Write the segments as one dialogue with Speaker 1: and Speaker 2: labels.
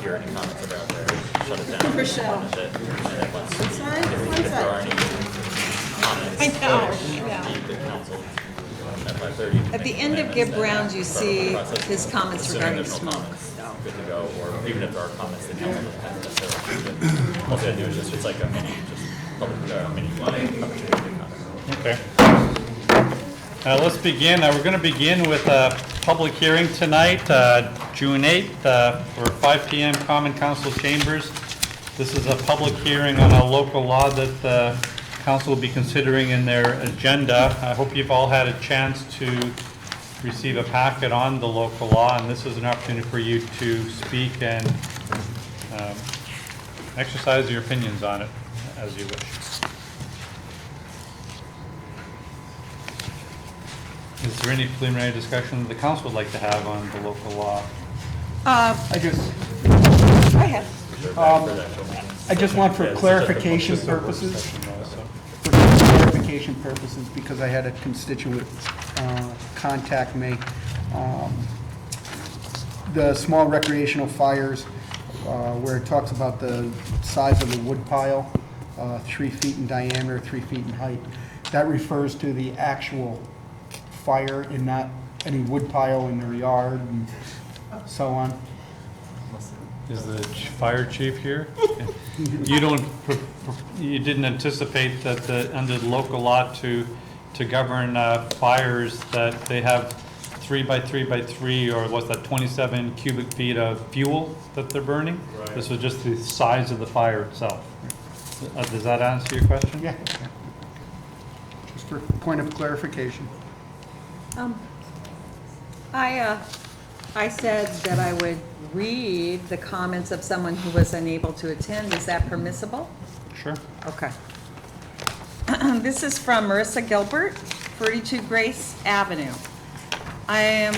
Speaker 1: hear any comments that are out there, shut it down.
Speaker 2: Rochelle.
Speaker 1: Punish it, and then once,
Speaker 2: One side, one
Speaker 1: if there are
Speaker 2: side.
Speaker 1: any comments.
Speaker 2: I know.
Speaker 1: Leave the council at 5:30.
Speaker 3: At the end of Give Brown's, you see his comments regarding smoke.
Speaker 1: Good to go, or even if there are comments, the council doesn't have to necessarily approve it. All they do is just, it's like a mini, just public, mini opportunity to comment.
Speaker 4: Okay. Let's begin. We're going to begin with a public hearing tonight, June 8th, for 5 p.m. Common Council Chambers. This is a public hearing on a local law that the council will be considering in their agenda. I hope you've all had a chance to receive a packet on the local law, and this is an opportunity for you to speak and exercise your opinions on it as you wish. Is there any preliminary discussion that the council would like to have on the local law?
Speaker 5: I just want for clarification purposes, because I had a constituent contact me. The small recreational fires, where it talks about the size of the wood pile, 3 feet in diameter, 3 feet in height, that refers to the actual fire and not any wood pile in their yard and so on.
Speaker 4: Is the fire chief here? You didn't anticipate that under the local law to govern fires that they have 3 by 3 by 3, or what's that, 27 cubic feet of fuel that they're burning? Right. This was just the size of the fire itself. Does that answer your question?
Speaker 5: Yeah. Just for point of clarification.
Speaker 3: I said that I would read the comments of someone who was unable to attend. Is that permissible?
Speaker 4: Sure.
Speaker 3: Okay. This is from Marissa Gilbert, 32 Grace Avenue. I'm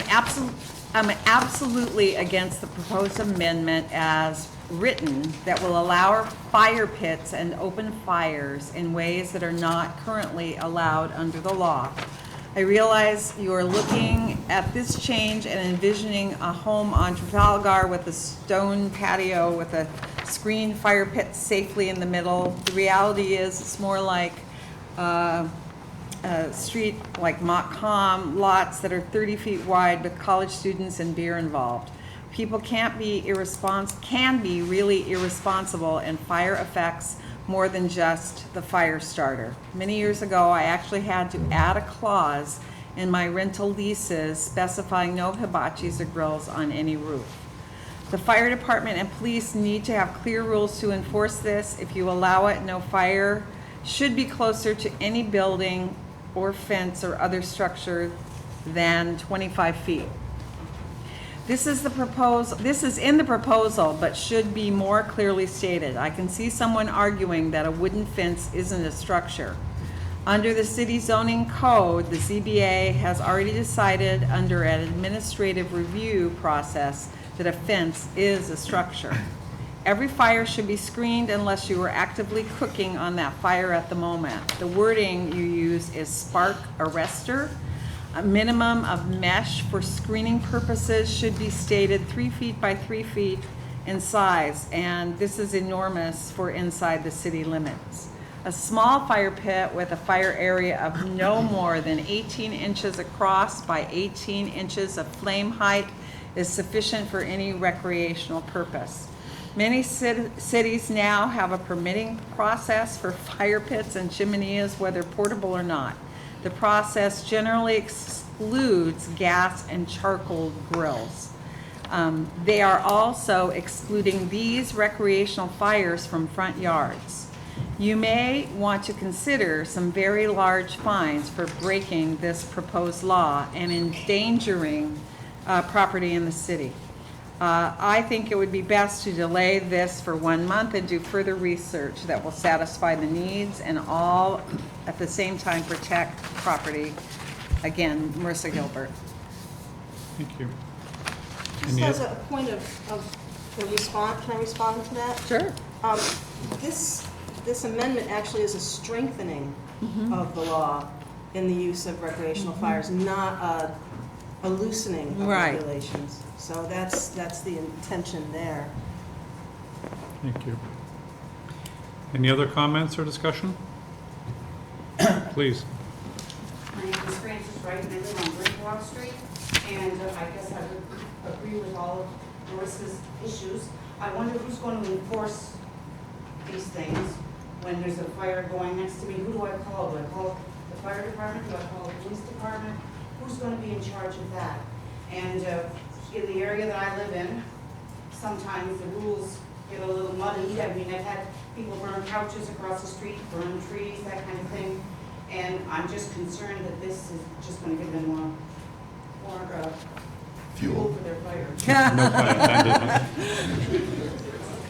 Speaker 3: absolutely against the proposed amendment as written that will allow fire pits and open fires in ways that are not currently allowed under the law. I realize you are looking at this change and envisioning a home on Trafalgar with a stone patio with a screened fire pit safely in the middle. The reality is it's more like a street like Montcalm, lots that are 30 feet wide with college students and beer involved. People can be really irresponsible, and fire affects more than just the fire starter. Many years ago, I actually had to add a clause in my rental leases specifying no hibachis or grills on any roof. The fire department and police need to have clear rules to enforce this. If you allow it, no fire should be closer to any building or fence or other structure than 25 feet. This is in the proposal, but should be more clearly stated. I can see someone arguing that a wooden fence isn't a structure. Under the city zoning code, the ZBA has already decided under an administrative review process that a fence is a structure. Every fire should be screened unless you are actively cooking on that fire at the moment. The wording you use is spark arrestor. A minimum of mesh for screening purposes should be stated 3 feet by 3 feet in size, and this is enormous for inside the city limits. A small fire pit with a fire area of no more than 18 inches across by 18 inches of flame height is sufficient for any recreational purpose. Many cities now have a permitting process for fire pits and chimeneas, whether portable or not. The process generally excludes gas and charcoal grills. They are also excluding these recreational fires from front yards. You may want to consider some very large fines for breaking this proposed law and endangering property in the city. I think it would be best to delay this for 1 month and do further research that will satisfy the needs and all at the same time protect property. Again, Marissa Gilbert.
Speaker 4: Thank you.
Speaker 2: Just as a point of a response, can I respond to that?
Speaker 3: Sure.
Speaker 2: This amendment actually is a strengthening of the law in the use of recreational fires, not a loosening of
Speaker 3: Right.
Speaker 2: regulations. So that's the intention there.
Speaker 4: Thank you. Any other comments or discussion? Please.
Speaker 6: My name is Frances Wright, and I live on Bridgewater Street, and I guess I would agree with all of Marissa's issues. I wonder who's going to enforce these things when there's a fire going next to me. Who do I call? Do I call the fire department? Do I call the police department? Who's going to be in charge of that? And in the area that I live in, sometimes the rules get a little muddy. I mean, I've had people burn couches across the street, burn trees, that kind of thing. And I'm just concerned that this is just going to give them more fuel for their fire.
Speaker 4: No pun intended.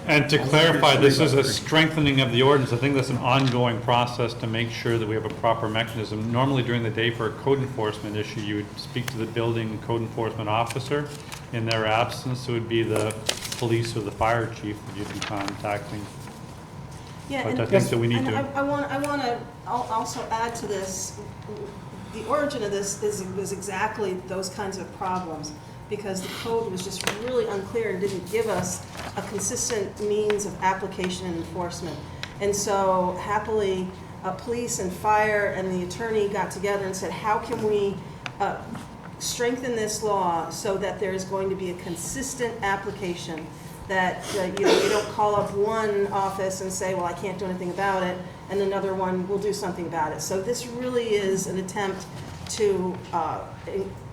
Speaker 4: And to clarify, this is a strengthening of the ordinance. I think that's an ongoing process to make sure that we have a proper mechanism. Normally during the day for a code enforcement issue, you would speak to the building code enforcement officer. In their absence, it would be the police or the fire chief that you'd be contacting.
Speaker 2: Yeah,
Speaker 4: But
Speaker 2: and
Speaker 4: I think that we need
Speaker 2: and
Speaker 4: to.
Speaker 2: I want to also add to this, the origin of this was exactly those kinds of problems, because the code was just really unclear and didn't give us a consistent means of application and enforcement. And so happily, police and fire and the attorney got together and said, how can we strengthen this law so that there is going to be a consistent application, that you don't call up one office and say, well, I can't do anything about it, and another one will do something about it. So this really is an attempt to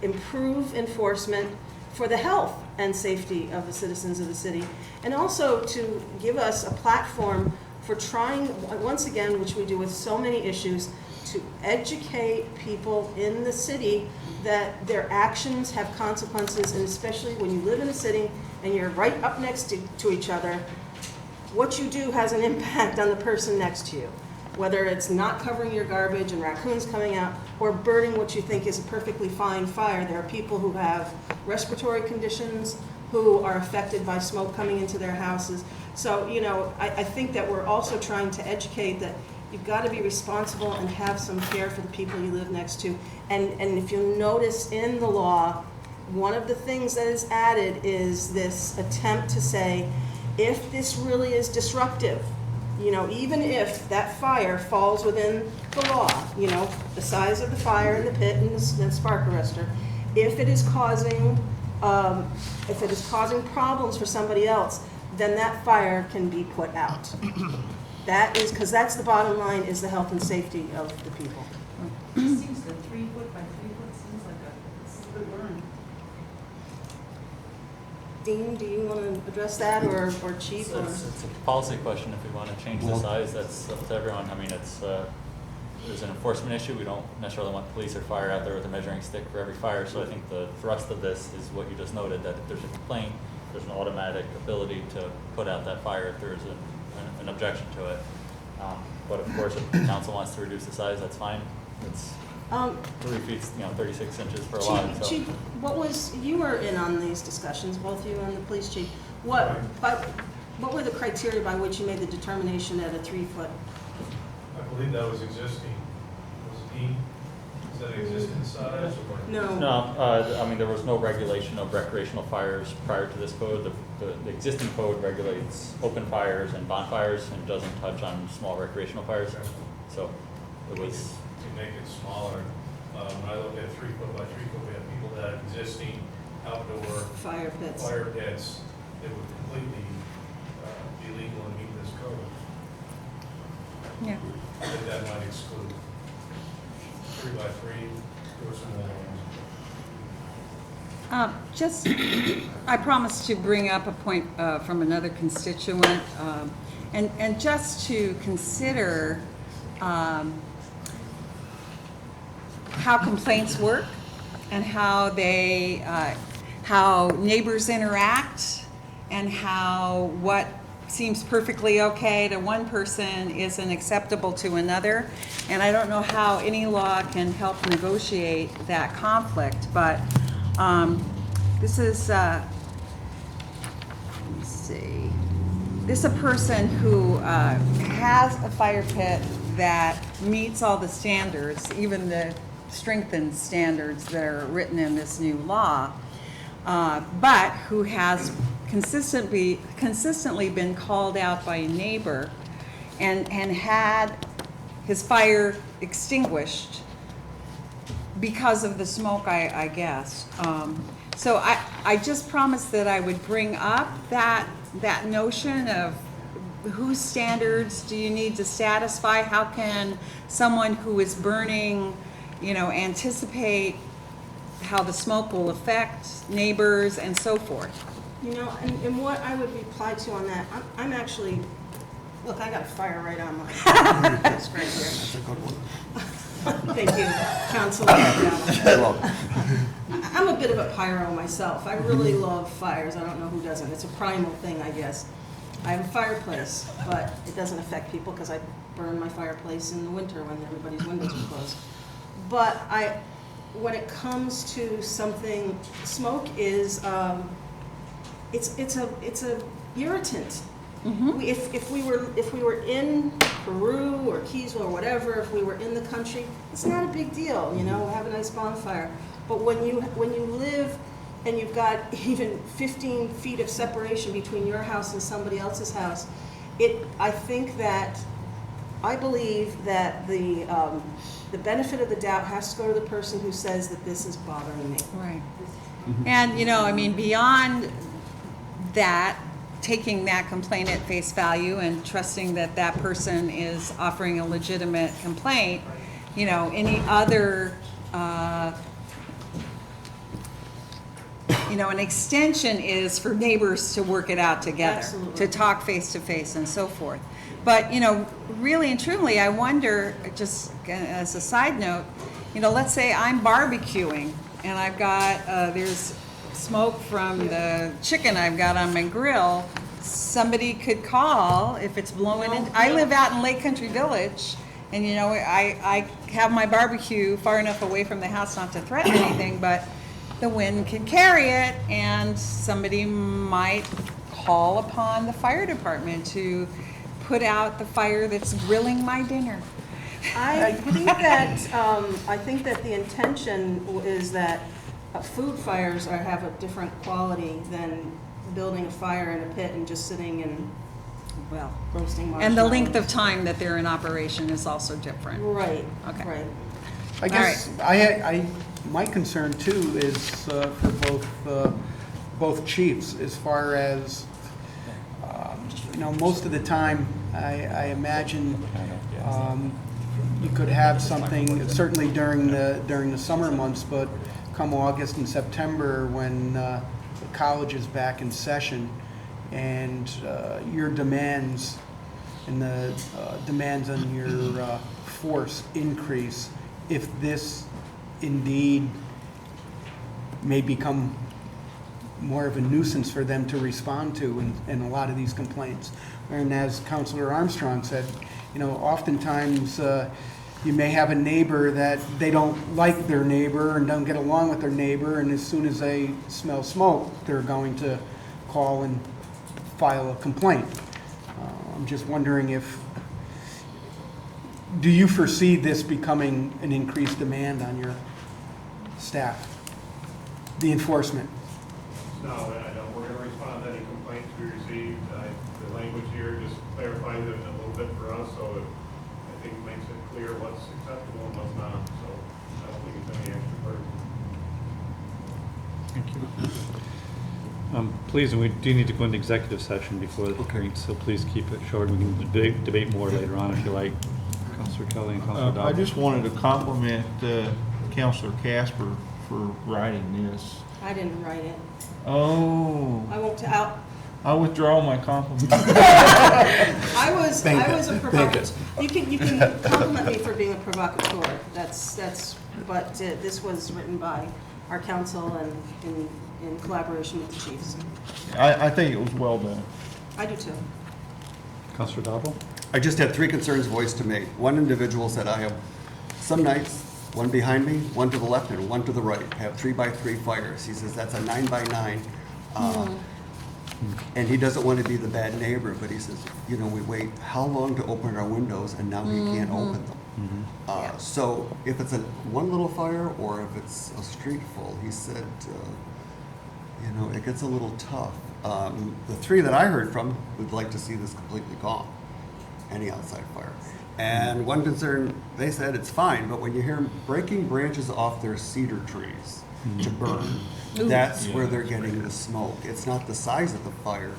Speaker 2: improve enforcement for the health and safety of the citizens of the city, and also to give us a platform for trying, once again, which we do with so many issues, to educate people in the city that their actions have consequences, and especially when you live in a city and you're right up next to each other, what you do has an impact on the person next to you. Whether it's not covering your garbage and raccoons coming out, or burning what you think is a perfectly fine fire. There are people who have respiratory conditions, who are affected by smoke coming into their houses. So, I think that we're also trying to educate that you've got to be responsible and have some care for the people you live next to. And if you notice in the law, one of the things that is added is this attempt to say, if this really is disruptive, even if that fire falls within the law, the size of the fire in the pit and the spark arrestor, if it is causing problems for somebody else, then that fire can be put out. That is, because that's the bottom line, is the health and safety of the people.
Speaker 6: It seems that 3 foot by 3 foot seems like a good burn.
Speaker 2: Dean, do you want to address that, or Chief?
Speaker 1: It's a policy question. If we want to change the size, that's up to everyone. I mean, there's an enforcement issue. We don't necessarily want police or fire out there with a measuring stick for every fire. So I think the thrust of this is what you just noted, that if there's a complaint, there's an automatic ability to put out that fire if there's an objection to it. But of course, if the council wants to reduce the size, that's fine. It's 3 feet, 36 inches for a lot. So.
Speaker 2: Chief, you were in on these discussions, both you and the police chief. What were the criteria by which you made the determination at a 3 foot?
Speaker 7: I believe that was existing. Was it Dean? Is that existing size or?
Speaker 2: No.
Speaker 1: I mean, there was no regulation of recreational fires prior to this code. The existing code regulates open fires and bonfires and doesn't touch on small recreational fires. So it was.
Speaker 7: To make it smaller, when I looked at 3 foot by 3 foot, we have people that have existing outdoor
Speaker 2: Fire pits.
Speaker 7: fire pits that would completely be legal and meet this code.
Speaker 3: Yeah.
Speaker 7: I think that might exclude 3 by 3 or some more ones.
Speaker 3: I promised to bring up a point from another constituent, and just to consider how complaints work and how how neighbors interact, and how what seems perfectly okay to one person isn't acceptable to another. And I don't know how any law can help negotiate that conflict, but this is, let me see, this is a person who has a fire pit that meets all the standards, even the strengthened standards that are written in this new law, but who has consistently been called out by a neighbor and had his fire extinguished because of the smoke, I guess. So I just promised that I would bring up that notion of whose standards do you need to satisfy? How can someone who is burning, anticipate how the smoke will affect neighbors and so forth?
Speaker 2: And what I would reply to on that, I'm actually, look, I got a fire right on my desk right here.
Speaker 5: That's a good one.
Speaker 2: Thank you, Councilor McDowell. I'm a bit of a pyro myself. I really love fires. I don't know who doesn't. It's a primal thing, I guess. I have a fireplace, but it doesn't affect people because I burn my fireplace in the winter when everybody's windows are closed. But when it comes to something, smoke is, it's a irritant.
Speaker 3: Mm-hmm.
Speaker 2: If we were in Peru or Keys or whatever, if we were in the country, it's not a big deal, have a nice bonfire. But when you live and you've got even 15 feet of separation between your house and somebody else's house, I believe that the benefit of the doubt has to go to the person who says that this is bothering me.
Speaker 3: Right. And, beyond that, taking that complaint at face value and trusting that that person is offering a legitimate complaint, any other, an extension is for neighbors to work it out together,
Speaker 2: Absolutely.
Speaker 3: to talk face to face and so forth. But, really and truly, I wonder, just as a side note, let's say I'm barbecuing and I've got, there's smoke from the chicken I've got on my grill. Somebody could call if it's blowing in. I live out in Lake Country Village, and I have my barbecue far enough away from the house not to threaten anything, but the wind can carry it, and somebody might call upon the fire department to put out the fire that's grilling my dinner.
Speaker 2: I think that the intention is that food fires have a different quality than building a fire in a pit and just sitting and roasting marshmallows.
Speaker 3: And the length of time that they're in operation is also different.
Speaker 2: Right.
Speaker 3: Okay.
Speaker 2: Right.
Speaker 5: I guess my concern too is for both chiefs, as far as most of the time I imagine you could have something certainly during the summer months, but come August and September when the college is back in session and your demands and the demands on your force increase, if this indeed may become more of a nuisance for them to respond to in a lot of these complaints. And as Councilor Armstrong said, oftentimes you may have a neighbor that they don't like their neighbor and don't get along with their neighbor, and as soon as they smell smoke, they're going to call and file a complaint. I'm just wondering do you foresee this becoming an increased demand on your staff, the enforcement?
Speaker 7: No, I don't. We're going to respond to any complaints we received. The language here just clarifies it a little bit for us, so I think it makes it clear what's acceptable and what's not. So I don't think it's any extra burden.
Speaker 4: Thank you. Please, and we do need to go into executive session before the hearing, so please keep it short. We can debate more later on if you like. Councilor Kelly and Councilor Dodd.
Speaker 8: I just wanted to compliment Councilor Casper for writing this.
Speaker 2: I didn't write it.
Speaker 8: Oh,
Speaker 2: I won't out.
Speaker 8: I withdraw my compliment.
Speaker 2: I was a
Speaker 5: you.
Speaker 2: provocateur. You can compliment me for being a provocateur. But this was written by our council and in collaboration with the chiefs.
Speaker 8: I think it was well done.
Speaker 2: I do too.
Speaker 4: Councilor Dodd.
Speaker 9: I just had 3 concerns voiced to me. One individual said, I have some nights, one behind me, one to the left, and one to the right, have 3x3 fires. He says that's a 9x9. And he doesn't want to be the bad neighbor, but he says, we wait how long to open our windows, and now he can't open them. So if it's one little fire or if it's a street full, he said, you know, it gets a little tough. The three that I heard from would like to see this completely gone, any outside fire. And one concern, they said it's fine, but when you hear them breaking branches off their cedar trees to burn, that's where they're getting the smoke. It's not the size of the fire,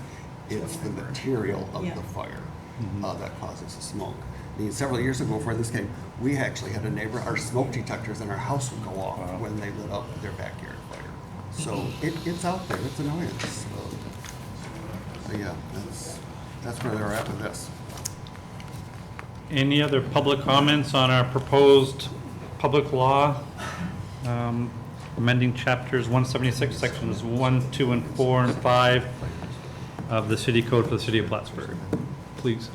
Speaker 9: it's the material of the fire that causes the smoke. I mean, several years ago before this came, we actually had a neighbor, our smoke detectors in our house would go off when they lit up their backyard fire. So it's out there, it's annoyance. So yeah, that's where they're at with this.
Speaker 4: Any other public comments on our proposed public law, amending chapters 176, sections 1, 2, and 4, and 5 of the city code for the city of Plattsburgh? Please.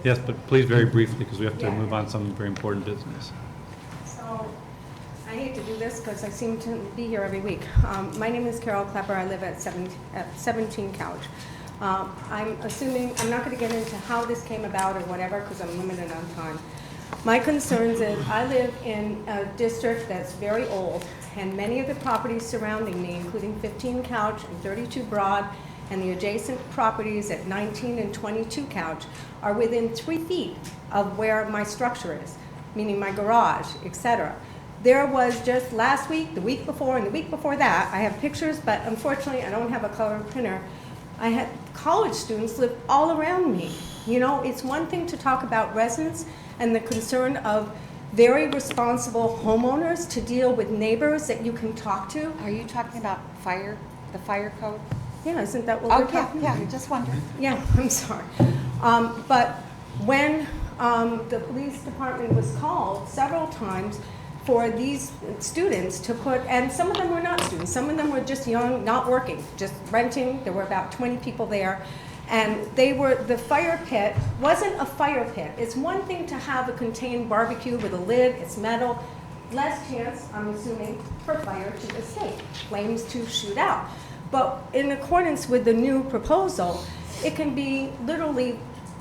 Speaker 4: Yes, but please very briefly, because we have to move on to some very important business.
Speaker 10: So, I hate to do this because I seem to be here every week. My name is Carol Klepper. I live at 17 Couch. I'm assuming, I'm not going to get into how this came about or whatever because I'm limited on time. My concerns is I live in a district that's very old, and many of the properties surrounding me, including 15 Couch and 32 Broad, and the adjacent properties at 19 and 22 Couch, are within 3 feet of where my structure is, meaning my garage, etc. There was just last week, the week before, and the week before that, I have pictures, but unfortunately I don't have a color printer. I had college students live all around me. You know, it's one thing to talk about residents and the concern of very responsible homeowners to deal with neighbors that you can talk to.
Speaker 3: Are you talking about the fire code?
Speaker 10: Yeah, isn't that what we're talking about?
Speaker 3: Yeah, just wondering.
Speaker 10: Yeah, I'm sorry. But when the police department was called several times for these students to put, and some of them were not students, some of them were just young, not working, just renting. There were about 20 people there. And the fire pit wasn't a fire pit. It's one thing to have a contained barbecue with a lid, it's metal, less chance, I'm assuming, for fire to escape, flames to shoot out. But in accordance with the new proposal, it can be literally,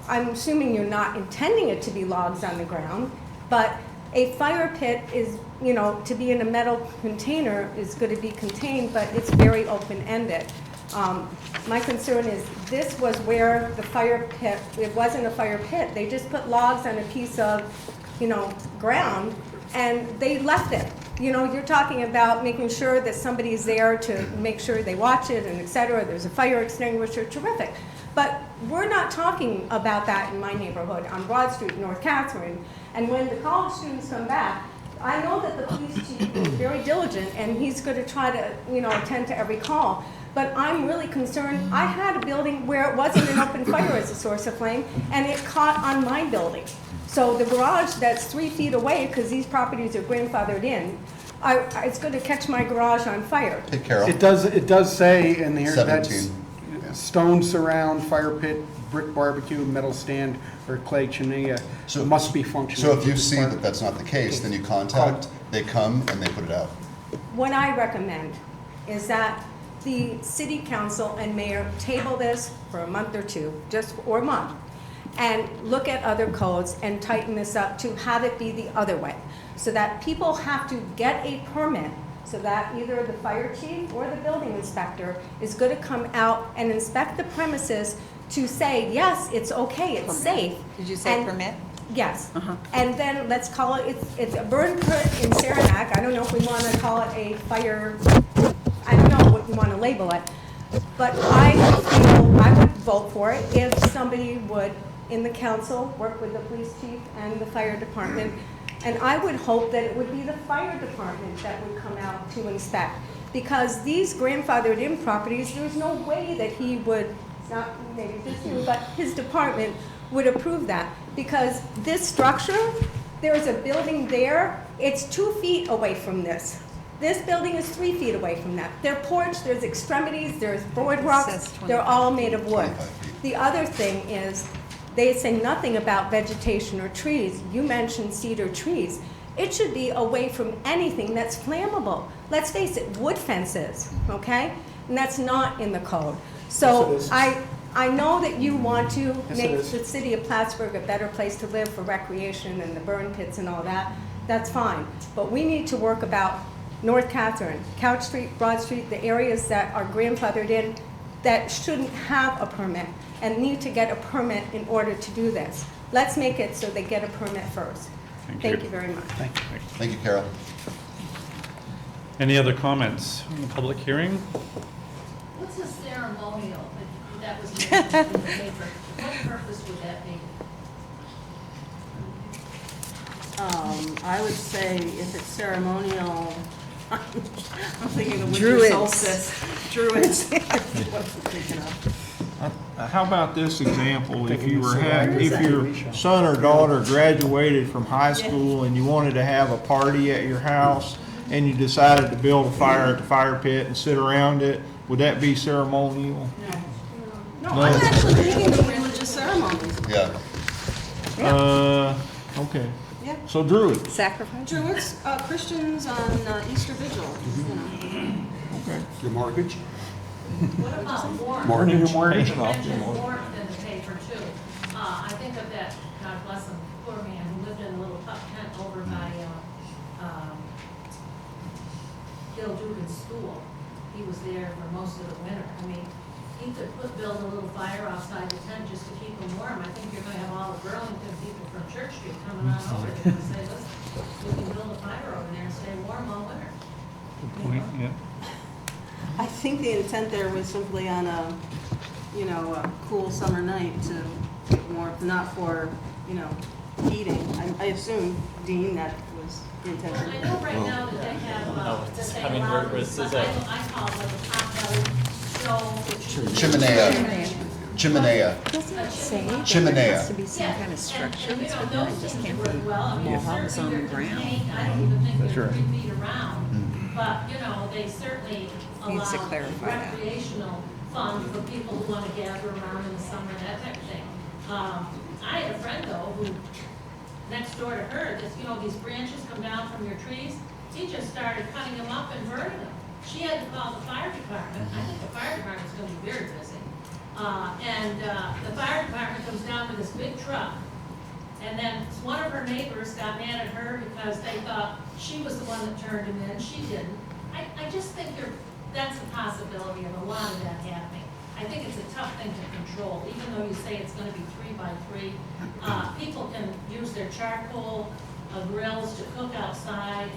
Speaker 10: I'm assuming you're not intending it to be logs on the ground, but a fire pit is, you know, to be in a metal container is going to be contained, but it's very open-ended. My concern is this was where the fire pit, it wasn't a fire pit. They just put logs on a piece of, you know, ground, and they left it. You know, you're talking about making sure that somebody's there to make sure they watch it and et cetera. There's a fire extinguisher, terrific. But we're not talking about that in my neighborhood on Broad Street, North Catherine. And when the college students come back, I know that the police chief is very diligent and he's going to try to, you know, attend to every call. But I'm really concerned. I had a building where it wasn't an open fire as a source of flame, and it caught on my building. So the garage that's 3 feet away, because these properties are grandfathered in, it's going to catch my garage on fire.
Speaker 11: Hey, Carol.
Speaker 5: It does say in here that
Speaker 11: 17.
Speaker 5: stone surround, fire pit, brick barbecue, metal stand, or clay chimney must be functional.
Speaker 11: So if you see that that's not the case, then you contact, they come and they put it out.
Speaker 10: What I recommend is that the city council and mayor table this for a month or two, or a month, and look at other codes and tighten this up to have it be the other way, so that people have to get a permit, so that either the fire chief or the building inspector is going to come out and inspect the premises to say, yes, it's okay, it's safe.
Speaker 3: Did you say
Speaker 10: And-
Speaker 3: permit?
Speaker 10: Yes. And then let's call it, it's a burn pit in Saranac. I don't know if we want to call it a fire, I don't know what you want to label it. But I would vote for it if somebody would, in the council, work with the police chief and the fire department. And I would hope that it would be the fire department that would come out to inspect. Because these grandfathered in properties, there's no way that he would, not maybe just you, but his department would approve that. Because this structure, there's a building there, it's 2 feet away from this. This building is 3 feet away from that. Their porch, there's extremities, there's boardwalks, they're all made of wood.
Speaker 11: 25 feet.
Speaker 10: The other thing is, they say nothing about vegetation or trees. You mentioned cedar trees. It should be away from anything that's flammable. Let's face it, wood fences, okay? And that's not in the code. So
Speaker 5: Yes, it is.
Speaker 10: I know that you want to
Speaker 5: Yes, it
Speaker 10: make
Speaker 5: is.
Speaker 10: the city of Plattsburgh a better place to live for recreation and the burn pits and all that. That's fine. But we need to work about North Catherine, Couch Street, Broad Street, the areas that are grandfathered in that shouldn't have a permit and need to get a permit in order to do this. Let's make it so they get a permit first. Thank you very much.
Speaker 11: Thank you, Carol.
Speaker 4: Any other comments on the public hearing?
Speaker 12: What's a ceremonial that was mentioned in the paper? What purpose would that be?
Speaker 2: I would say if it's ceremonial, I'm thinking of winter
Speaker 3: Druids.
Speaker 2: solstice. Druids. That's what I'm thinking of.
Speaker 8: How about this example, if your son or daughter graduated from high school and you wanted to have a party at your house and you decided to build a fire at the fire pit and sit around it, would that be ceremonial?
Speaker 2: No, I'm actually thinking of religious ceremonies.
Speaker 11: Yeah.
Speaker 8: Okay.
Speaker 2: Yeah.
Speaker 8: So Druid.
Speaker 3: Sacrifice?
Speaker 2: Druids, Christians on Easter Vigil, you know.
Speaker 8: Okay.
Speaker 9: Your mortgage?
Speaker 12: What about warmth?
Speaker 9: Mortgage.
Speaker 12: You mentioned warmth in the paper too. I think of that, God bless him, poor man who lived in a little pup tent over by Gil Dugan's school. He was there for most of the winter. I mean, he could build a little fire outside the tent just to keep him warm. I think you're going to have all the Burlington people from Church Street coming on over there and say, listen, we can build a fire over there and stay warm all winter.
Speaker 4: Good point, yeah.
Speaker 2: I think the intent there was simply on a, you know, a cool summer night to get warmth, not for, you know, heating. I assume, Dean, that was the
Speaker 12: Well,
Speaker 2: intention.
Speaker 12: I know right now that they have,
Speaker 1: No,
Speaker 12: that
Speaker 1: it's-
Speaker 12: they
Speaker 1: I mean,
Speaker 12: allow
Speaker 1: we're-
Speaker 12: this,
Speaker 1: this is
Speaker 12: I call it a pot-bellied stove. which is-
Speaker 11: Chimenea. Chimenea.
Speaker 3: Doesn't it say that there
Speaker 11: Chimenea.
Speaker 3: has to be some kind of structure
Speaker 12: And, you
Speaker 3: that's
Speaker 12: know,
Speaker 3: within it,
Speaker 12: those
Speaker 3: just
Speaker 12: things
Speaker 3: can't
Speaker 12: work
Speaker 3: be
Speaker 12: well. I mean,
Speaker 3: logs
Speaker 12: certainly
Speaker 3: on the
Speaker 12: they're
Speaker 3: ground.
Speaker 12: contained. I don't even think
Speaker 8: That's
Speaker 12: they're
Speaker 8: right.
Speaker 12: 3 feet around. But, you know, they certainly
Speaker 3: Needs to
Speaker 12: allow
Speaker 3: clarify that.
Speaker 12: recreational fun for people who want to gather around in the summer, that type of thing. I had a friend though, who, next door to her, just, you know, these branches come down from your trees, he just started cutting them up and burning them. She had to call the fire department. I think the fire department's gonna be very busy. The fire department comes down with this big truck. And then one of her neighbors got mad at her because they thought she was the one that turned him in. She didn't. I just think that's a possibility of a lot of that happening. I think it's a tough thing to control, even though you say it's gonna be 3 by 3. People can use their charcoal grills to cook outside.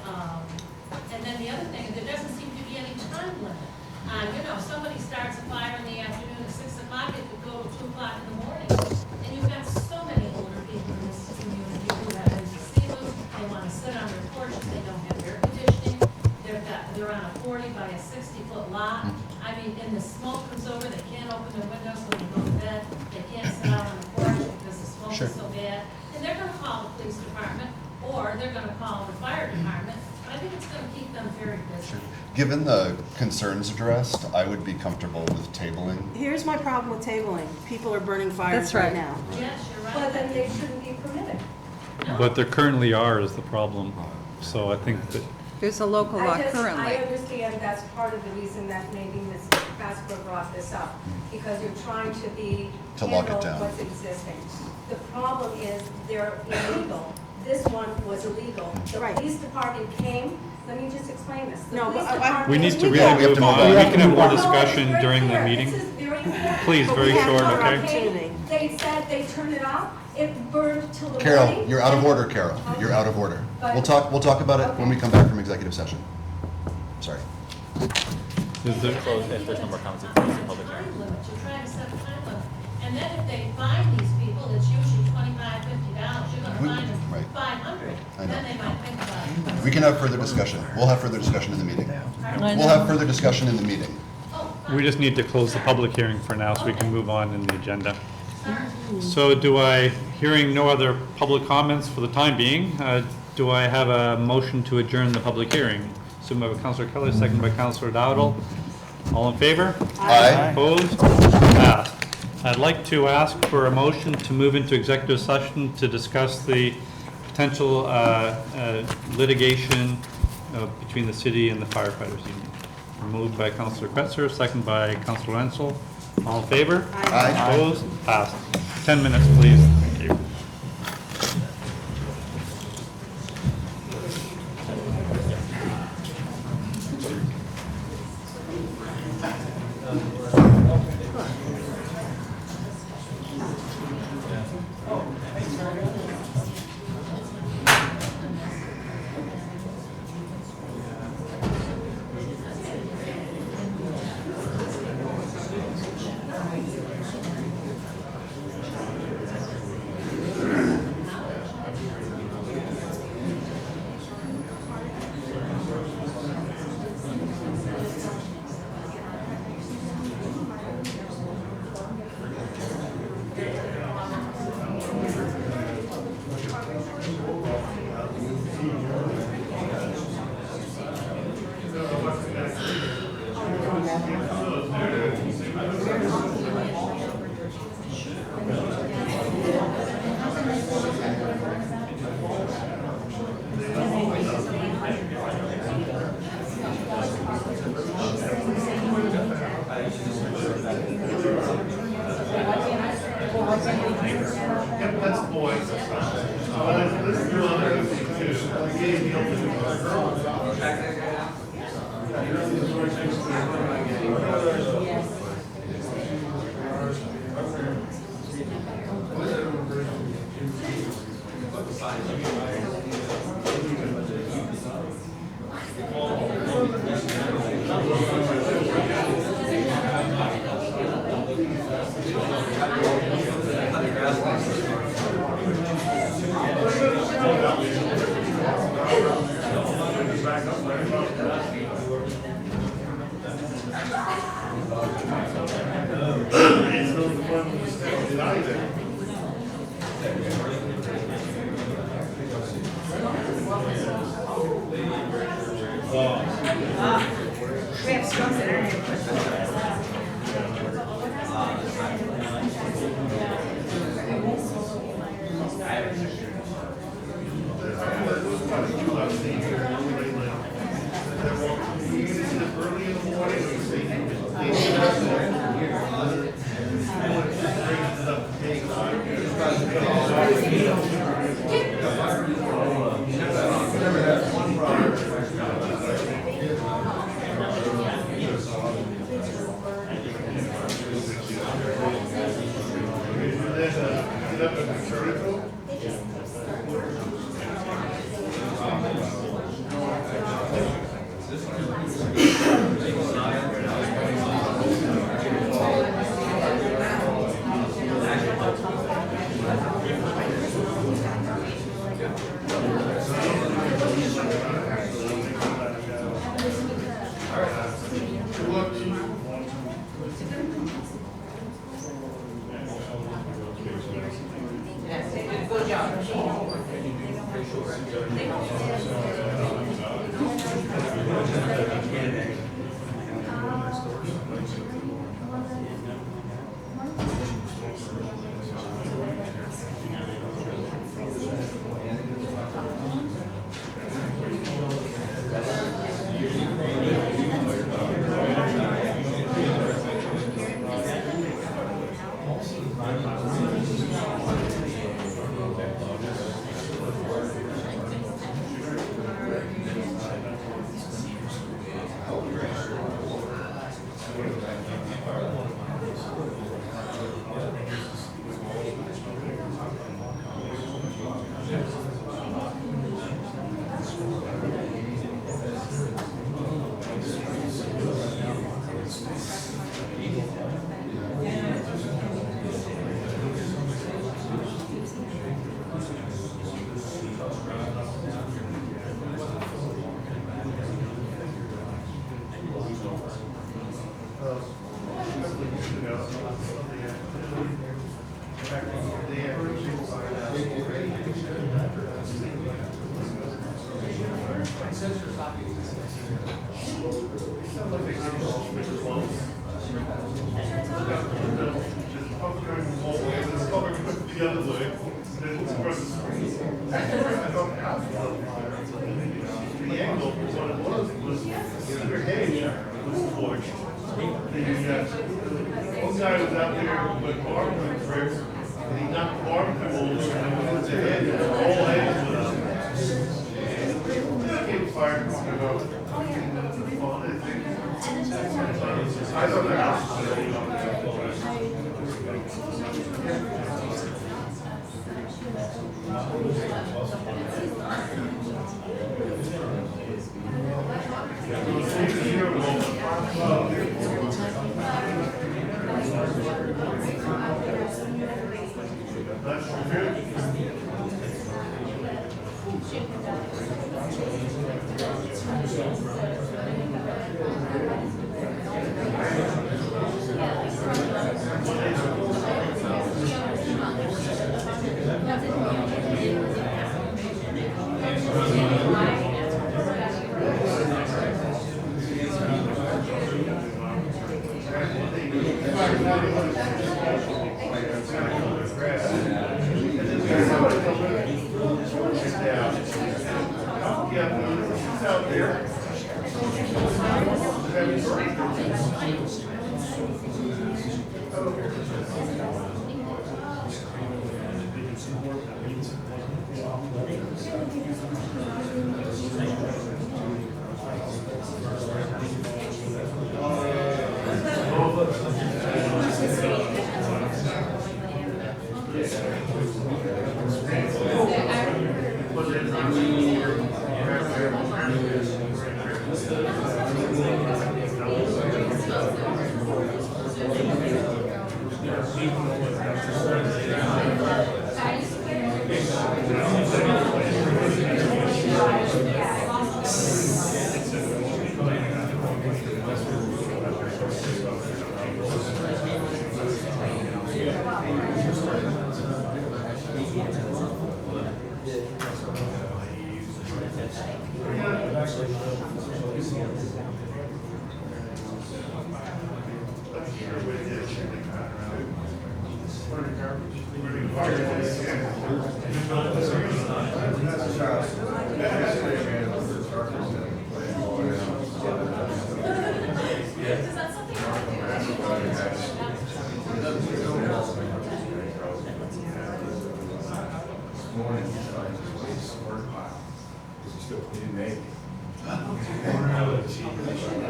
Speaker 12: And then the other thing is there doesn't seem to be any time limit. You know, somebody starts a fire in the afternoon at 6 o'clock, it could go to 2 o'clock in the morning. And you've got so many older people in this community who have emphysema, they want to sit on their porches, they don't have air conditioning, they're on a 40 by a 60-foot lot. I mean, and the smoke comes over, they can't open their windows when they go to bed, they can't sit out on the porch because the smoke
Speaker 11: Sure.
Speaker 12: is so bad. And they're gonna call the police department, or they're gonna call the fire department, but I think it's gonna keep them very busy.
Speaker 11: Given the concerns addressed, I would be comfortable with tabling.
Speaker 2: Here's my problem with tabling. People are burning fires
Speaker 3: That's
Speaker 2: right
Speaker 3: right.
Speaker 2: now.
Speaker 12: Yes, you're right.
Speaker 10: But then they shouldn't be permitted.
Speaker 4: But there currently are is the problem. So I think that,
Speaker 3: There's a local law
Speaker 10: I
Speaker 3: currently.
Speaker 10: understand that's part of the reason that maybe Ms. Casper brought this up, because you're trying to
Speaker 11: To lock it
Speaker 10: handle
Speaker 11: down.
Speaker 10: what's existing. The problem is they're illegal. This one was illegal. The
Speaker 2: Right.
Speaker 10: police department came, let me just explain this. The
Speaker 2: No,
Speaker 10: police
Speaker 2: but I-
Speaker 10: department-
Speaker 4: we need to
Speaker 11: Yeah,
Speaker 4: really
Speaker 11: we have
Speaker 4: move
Speaker 11: to move
Speaker 4: on.
Speaker 11: on.
Speaker 4: We can have more
Speaker 10: No, it's
Speaker 4: discussion
Speaker 10: very
Speaker 4: during the
Speaker 10: clear.
Speaker 4: meeting.
Speaker 10: This is very important.
Speaker 4: Please,
Speaker 2: But
Speaker 4: very
Speaker 2: we have
Speaker 4: short,
Speaker 2: another
Speaker 4: okay?
Speaker 2: opportunity.
Speaker 10: They said they turned it off, it burned till the
Speaker 11: Carol,
Speaker 10: morning.
Speaker 11: you're out of
Speaker 10: and-
Speaker 11: order, Carol. You're out of order.
Speaker 10: But-
Speaker 11: We'll talk about it when we come back from executive session. Sorry.
Speaker 4: is there,
Speaker 1: Close, if there's no more comments, we close the public
Speaker 12: Time
Speaker 1: hearing.
Speaker 12: limit, you try to set a time limit. And then if they fine these people, it's usually $25, $50, you're gonna fine them
Speaker 11: Right.
Speaker 12: 500.
Speaker 11: I know.
Speaker 12: Then they might think about it.
Speaker 11: We can have further discussion. We'll have further discussion in the meeting. We'll have further discussion in the meeting.
Speaker 12: Oh,
Speaker 4: we just need to close the public hearing for now so we can move on in the agenda.
Speaker 12: sorry.
Speaker 4: So hearing no other public comments for the time being, do I have a motion to adjourn the public hearing? So moved by Councilor Kelly, second by Councilor Dowdle. All in favor?
Speaker 11: Aye.
Speaker 4: Opposed? Passed. I'd like to ask for a motion to move into executive session to discuss the potential litigation between the city and the firefighters union. Moved by Councilor Kretzer, second by Councilor Wenzel. All in favor?
Speaker 11: Aye.
Speaker 4: Opposed? Passed. 10 minutes, please. Thank you.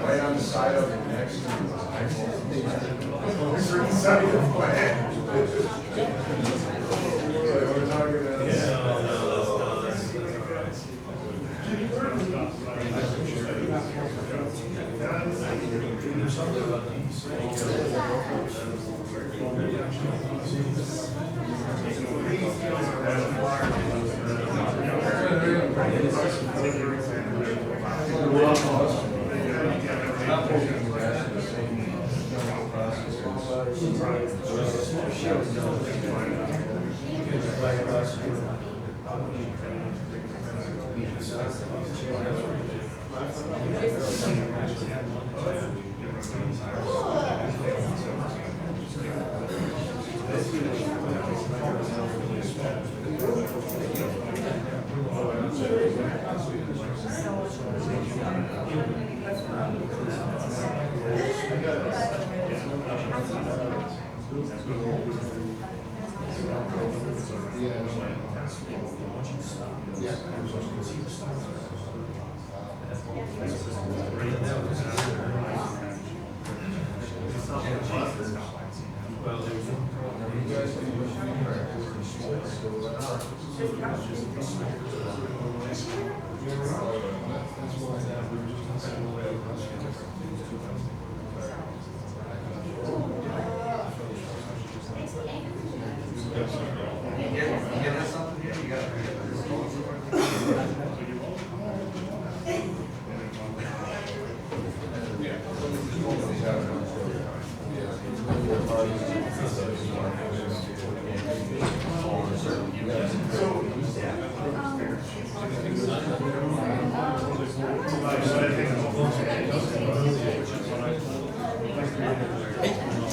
Speaker 13: Right on the side of it next to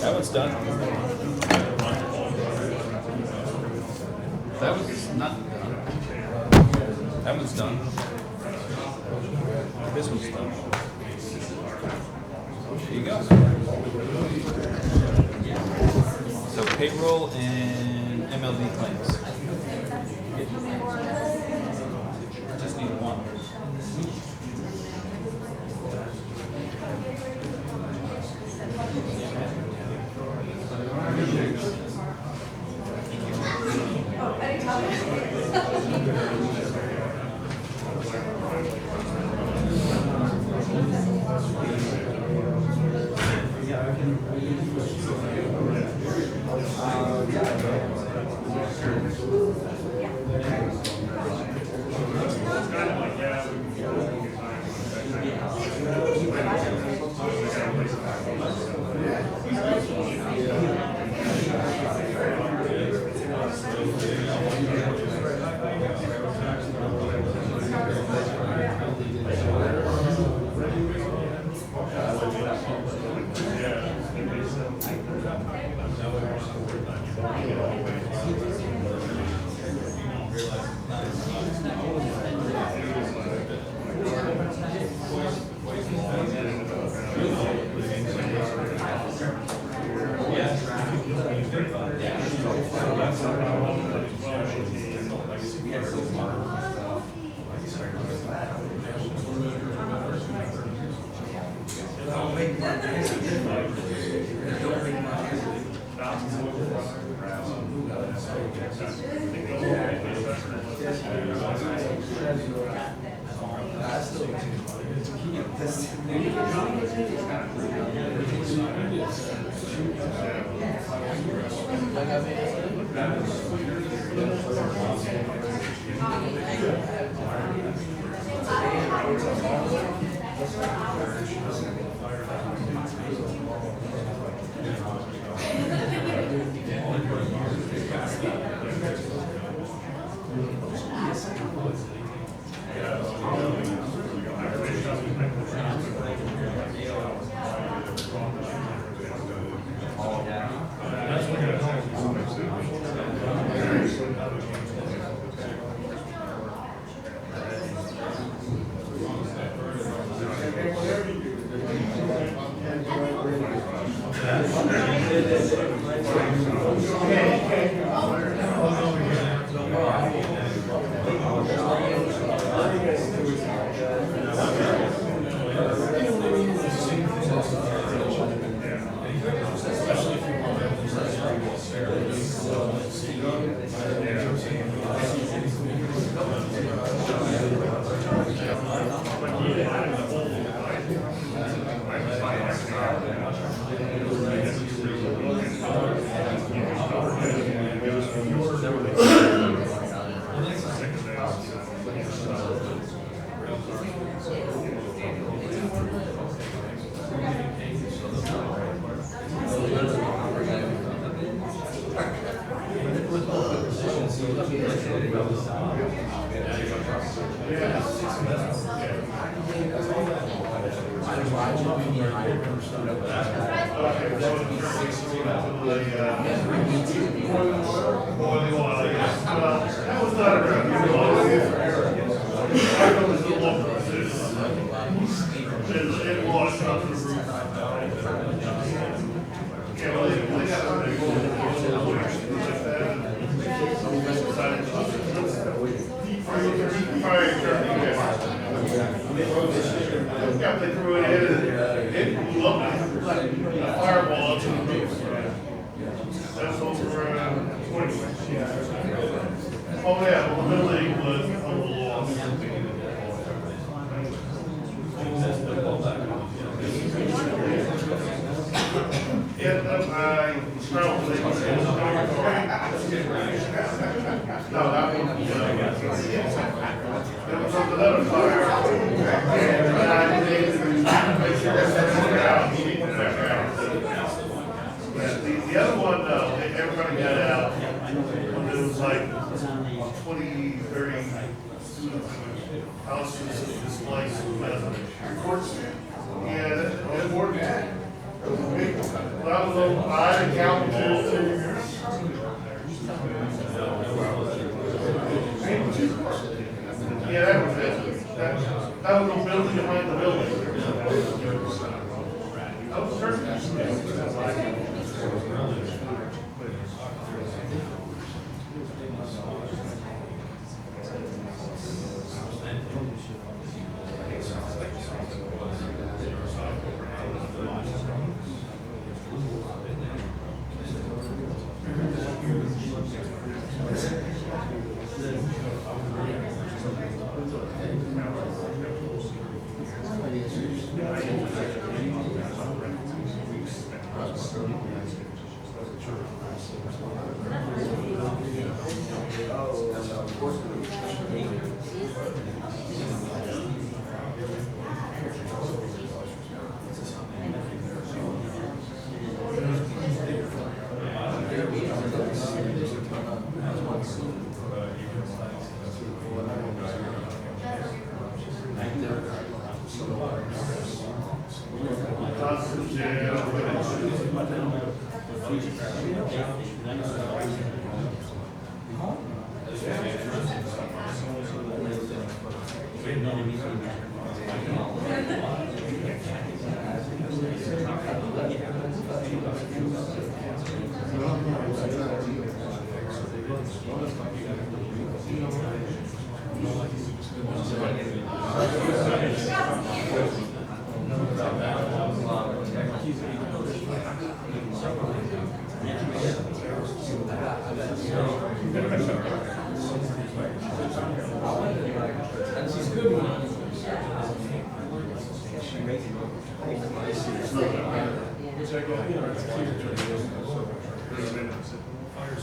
Speaker 14: That one's done. That one's not done. That one's done. This one's done. There you go. So payroll and MLD claims. Just need one.
Speaker 7: They threw it in, it blew up, a fireball up to the roof. That's over, 20. Oh, yeah, well, the building was a little off. Yeah, I probably. No, that one, there was another fire. And I did make sure that out, the other one, everybody got out. It was like 20, 30 houses displaced. Yeah, it worked. That was I didn't count two. Yeah, that was it. That was the building behind the building. That was perfect.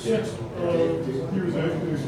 Speaker 7: was actually a 3 years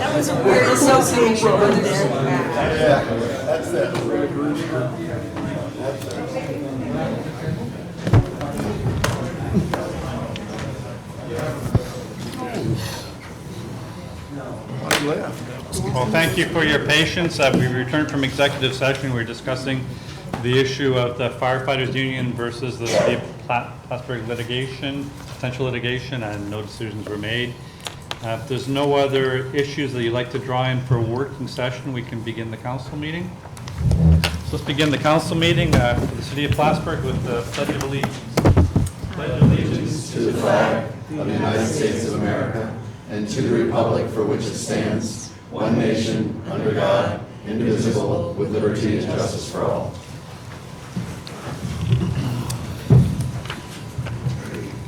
Speaker 2: That was a weird association, wasn't it?
Speaker 11: That's it.
Speaker 4: Well, thank you for your patience. We returned from executive session. We were discussing the issue of the firefighters union versus the city of Plattsburgh litigation, potential litigation, and no decisions were made. If there's no other issues that you'd like to draw in for a working session, we can begin the council meeting. So let's begin the council meeting for the city of Plattsburgh with the Pledge of Allegiance. Pledge allegiance
Speaker 15: to the flag of the United States of America and to the republic for which it stands, one nation, under God, indivisible, with liberty and justice for all.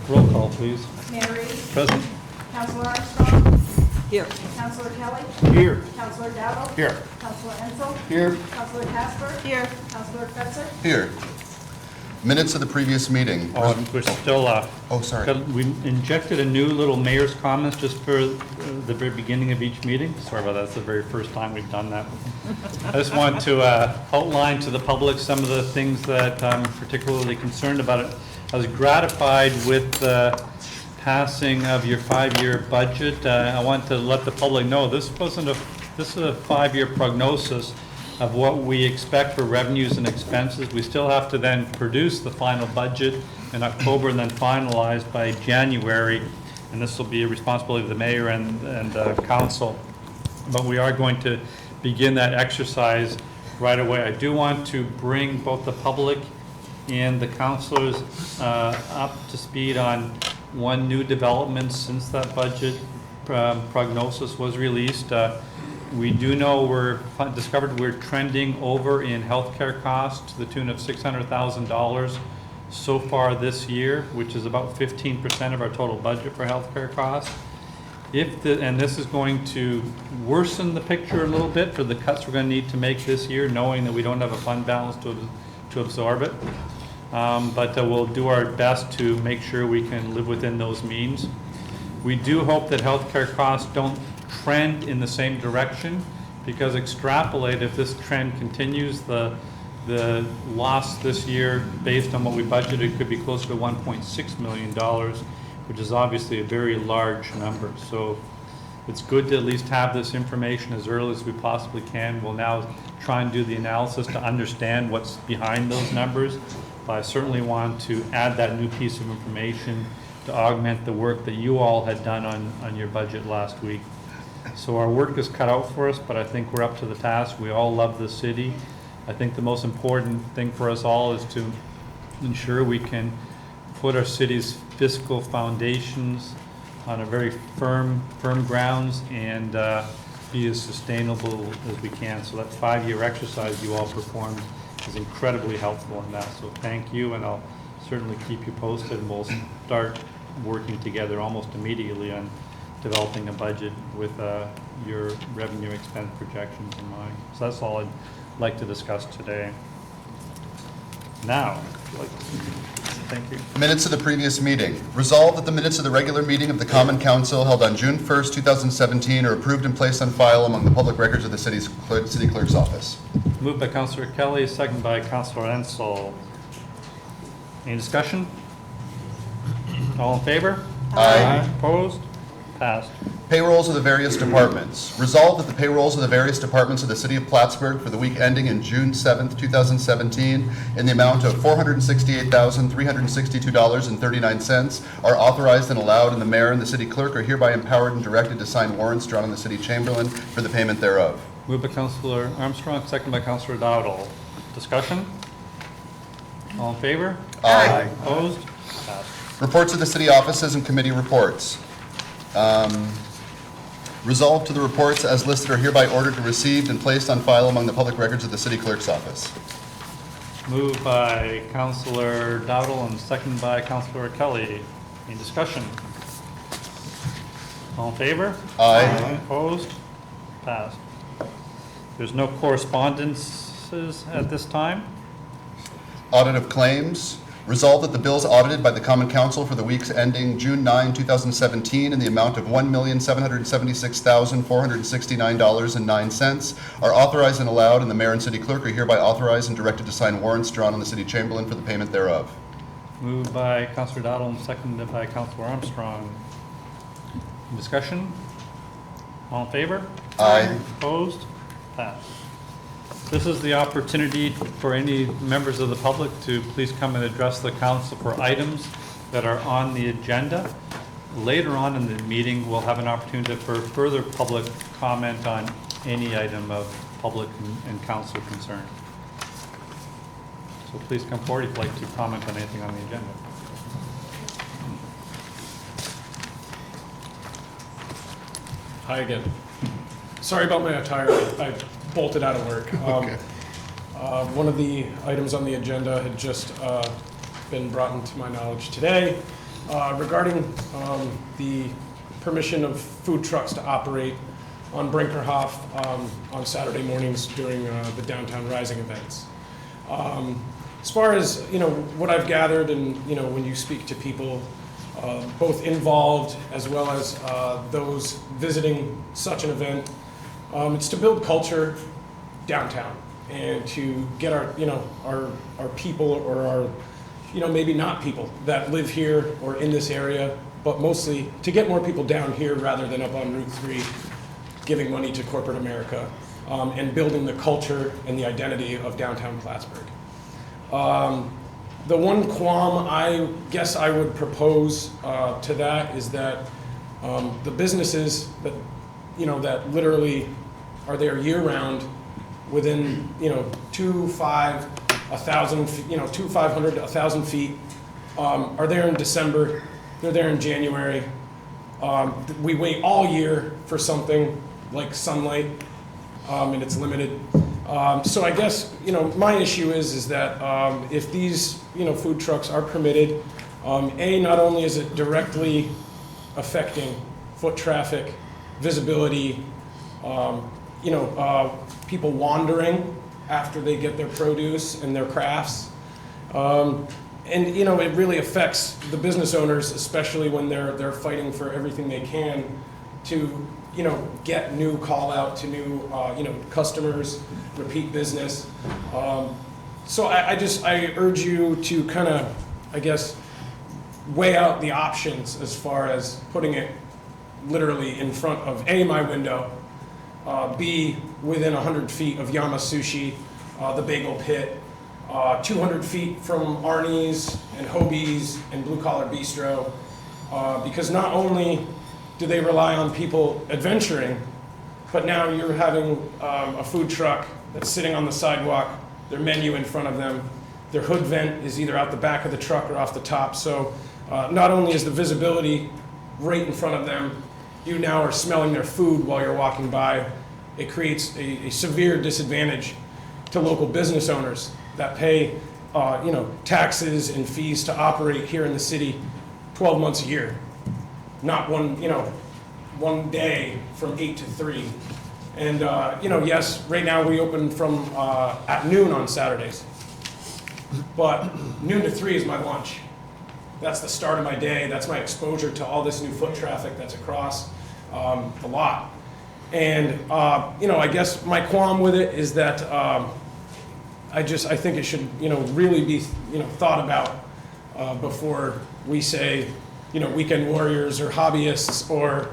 Speaker 4: Roll call, please.
Speaker 10: Mayor Reed?
Speaker 4: Present.
Speaker 10: Councilor Armstrong?
Speaker 2: Here.
Speaker 10: Councilor Kelly?
Speaker 8: Here.
Speaker 10: Councilor Dowdle?
Speaker 8: Here.
Speaker 10: Councilor Ensel?
Speaker 5: Here.
Speaker 10: Councilor Casper?
Speaker 2: Here.
Speaker 10: Councilor Fetzer?
Speaker 11: Here. Minutes of the previous meeting.
Speaker 4: Oh, we're still,
Speaker 11: Oh, sorry.
Speaker 4: we injected a new little mayor's comments just for the very beginning of each meeting. Sorry about that, that's the very first time we've done that. I just want to outline to the public some of the things that I'm particularly concerned about. I was gratified with the passing of your 5-year budget. I want to let the public know this is a 5-year prognosis of what we expect for revenues and expenses. We still have to then produce the final budget in October and then finalized by January, and this will be a responsibility of the mayor and council. But we are going to begin that exercise right away. I do want to bring both the public and the councilors up to speed on one new development since that budget prognosis was released. We do know discovered we're trending over in healthcare costs to the tune of $600,000 so far this year, which is about 15% of our total budget for healthcare costs. And this is going to worsen the picture a little bit for the cuts we're going to need to make this year, knowing that we don't have a fund balance to absorb it. But we'll do our best to make sure we can live within those means. We do hope that healthcare costs don't trend in the same direction, because extrapolate, if this trend continues, the loss this year based on what we budgeted could be closer to $1.6 million, which is obviously a very large number. So it's good to at least have this information as early as we possibly can. We'll now try and do the analysis to understand what's behind those numbers, but I certainly want to add that new piece of information to augment the work that you all had done on your budget last week. So our work is cut out for us, but I think we're up to the task. We all love the city. I think the most important thing for us all is to ensure we can put our city's fiscal foundations on a very firm grounds and be as sustainable as we can. So that 5-year exercise you all performed is incredibly helpful in that. So thank you, and I'll certainly keep you posted, and we'll start working together almost immediately on developing a budget with your revenue expense projections in mind. So that's all I'd like to discuss today. Now, thank you.
Speaker 11: Minutes of the previous meeting. Resolved that the minutes of the regular meeting of the Common Council held on June 1st, 2017 are approved and placed on file among the public records of the city clerk's office.
Speaker 4: Moved by Councilor Kelly, second by Councilor Ensel. Any discussion? All in favor?
Speaker 11: Aye.
Speaker 4: Opposed? Passed.
Speaker 11: Payrolls of the various departments. Resolved that the payrolls of the various departments of the city of Plattsburgh for the week ending in June 7th, 2017, in the amount of $468,362.39 are authorized and allowed, and the mayor and the city clerk are hereby empowered and directed to sign warrants drawn in the city chamberlain for the payment thereof.
Speaker 4: Moved by Councilor Armstrong, second by Councilor Dowdle. Discussion? All in favor?
Speaker 11: Aye.
Speaker 4: Opposed? Passed.
Speaker 11: Reports of the city offices and committee reports. Resolved to the reports as listed are hereby ordered to received and placed on file among the public records of the city clerk's office.
Speaker 4: Moved by Councilor Dowdle and seconded by Councilor Kelly. Any discussion? All in favor?
Speaker 11: Aye.
Speaker 4: Opposed? Passed. There's no correspondences at this time.
Speaker 11: Audit of claims. Resolved that the bills audited by the Common Council for the weeks ending June 9, 2017 in the amount of $1,776,469.09 are authorized and allowed, and the mayor and city clerk are hereby authorized and directed to sign warrants drawn on the city chamberlain for the payment thereof.
Speaker 4: Moved by Councilor Dowdle and seconded by Councilor Armstrong. Discussion? All in favor?
Speaker 11: Aye.
Speaker 4: Opposed? Passed. This is the opportunity for any members of the public to please come and address the council for items that are on the agenda. Later on in the meeting, we'll have an opportunity for further public comment on any item of public and council concern. So please come forward if you'd like to comment on anything on the agenda.
Speaker 16: Hi again. Sorry about my attire. I bolted out of work.
Speaker 8: Okay.
Speaker 16: One of the items on the agenda had just been brought into my knowledge today regarding the permission of food trucks to operate on Brinkerhoff on Saturday mornings during the Downtown Rising events. As far as, what I've gathered and, when you speak to people both involved as well as those visiting such an event, it's to build culture downtown and to get our people or our, maybe not people that live here or in this area, but mostly to get more people down here rather than up on Route 3 giving money to corporate America and building the culture and the identity of downtown Plattsburgh. The one qualm I guess I would propose to that is that the businesses that, that literally are there year-round within, 500 to 1,000 feet, are there in December, they're there in January. We wait all year for something like sunlight, and it's limited. So I guess, my issue is that if these, food trucks are permitted, not only is it directly affecting foot traffic, visibility, people wandering after they get their produce and their crafts. And it really affects the business owners, especially when they're fighting for everything they can to, get new call out to new, customers, repeat business. So I urge you to kind of, I guess, weigh out the options as far as putting it literally in front of A, my window, B, within 100 feet of Yama Sushi, the Bagel Pit, 200 feet from Arnie's and Hobie's and Blue Collar Bistro, because not only do they rely on people adventuring, but now you're having a food truck that's sitting on the sidewalk, their menu in front of them, their hood vent is either out the back of the truck or off the top, so not only is the visibility right in front of them, you now are smelling their food while you're walking by. It creates a severe disadvantage to local business owners that pay, taxes and fees to operate here in the city 12 months a year, not one day from 8 to 3. And, yes, right now we open from at noon on Saturdays, but noon to 3 is my lunch. That's the start of my day. That's my exposure to all this new foot traffic that's across the lot. And, I guess my qualm with it is that I think it should, really be, thought about before we say, weekend warriors or hobbyists or,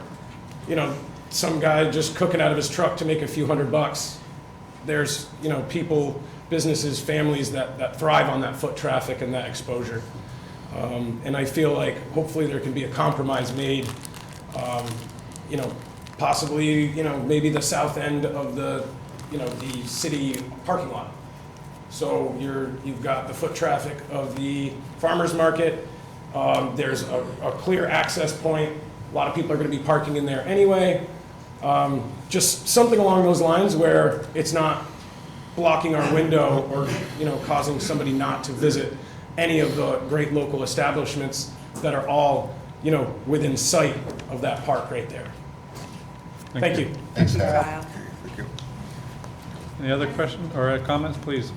Speaker 16: some guy just cooking out of his truck to make a few $100. There's, people, businesses, families that thrive on that foot traffic and that exposure. And I feel like hopefully there can be a compromise made, possibly, maybe the south end of the, the city parking lot. So you've got the foot traffic of the farmer's market. There's a clear access point. A lot of people are going to be parking in there anyway. Just something along those lines where it's not blocking our window or, causing somebody not to visit any of the great local establishments that are all, within sight of that park right there. Thank you.
Speaker 11: Thanks,
Speaker 3: Kyle.
Speaker 9: Thank you.
Speaker 4: Any other questions or comments, please?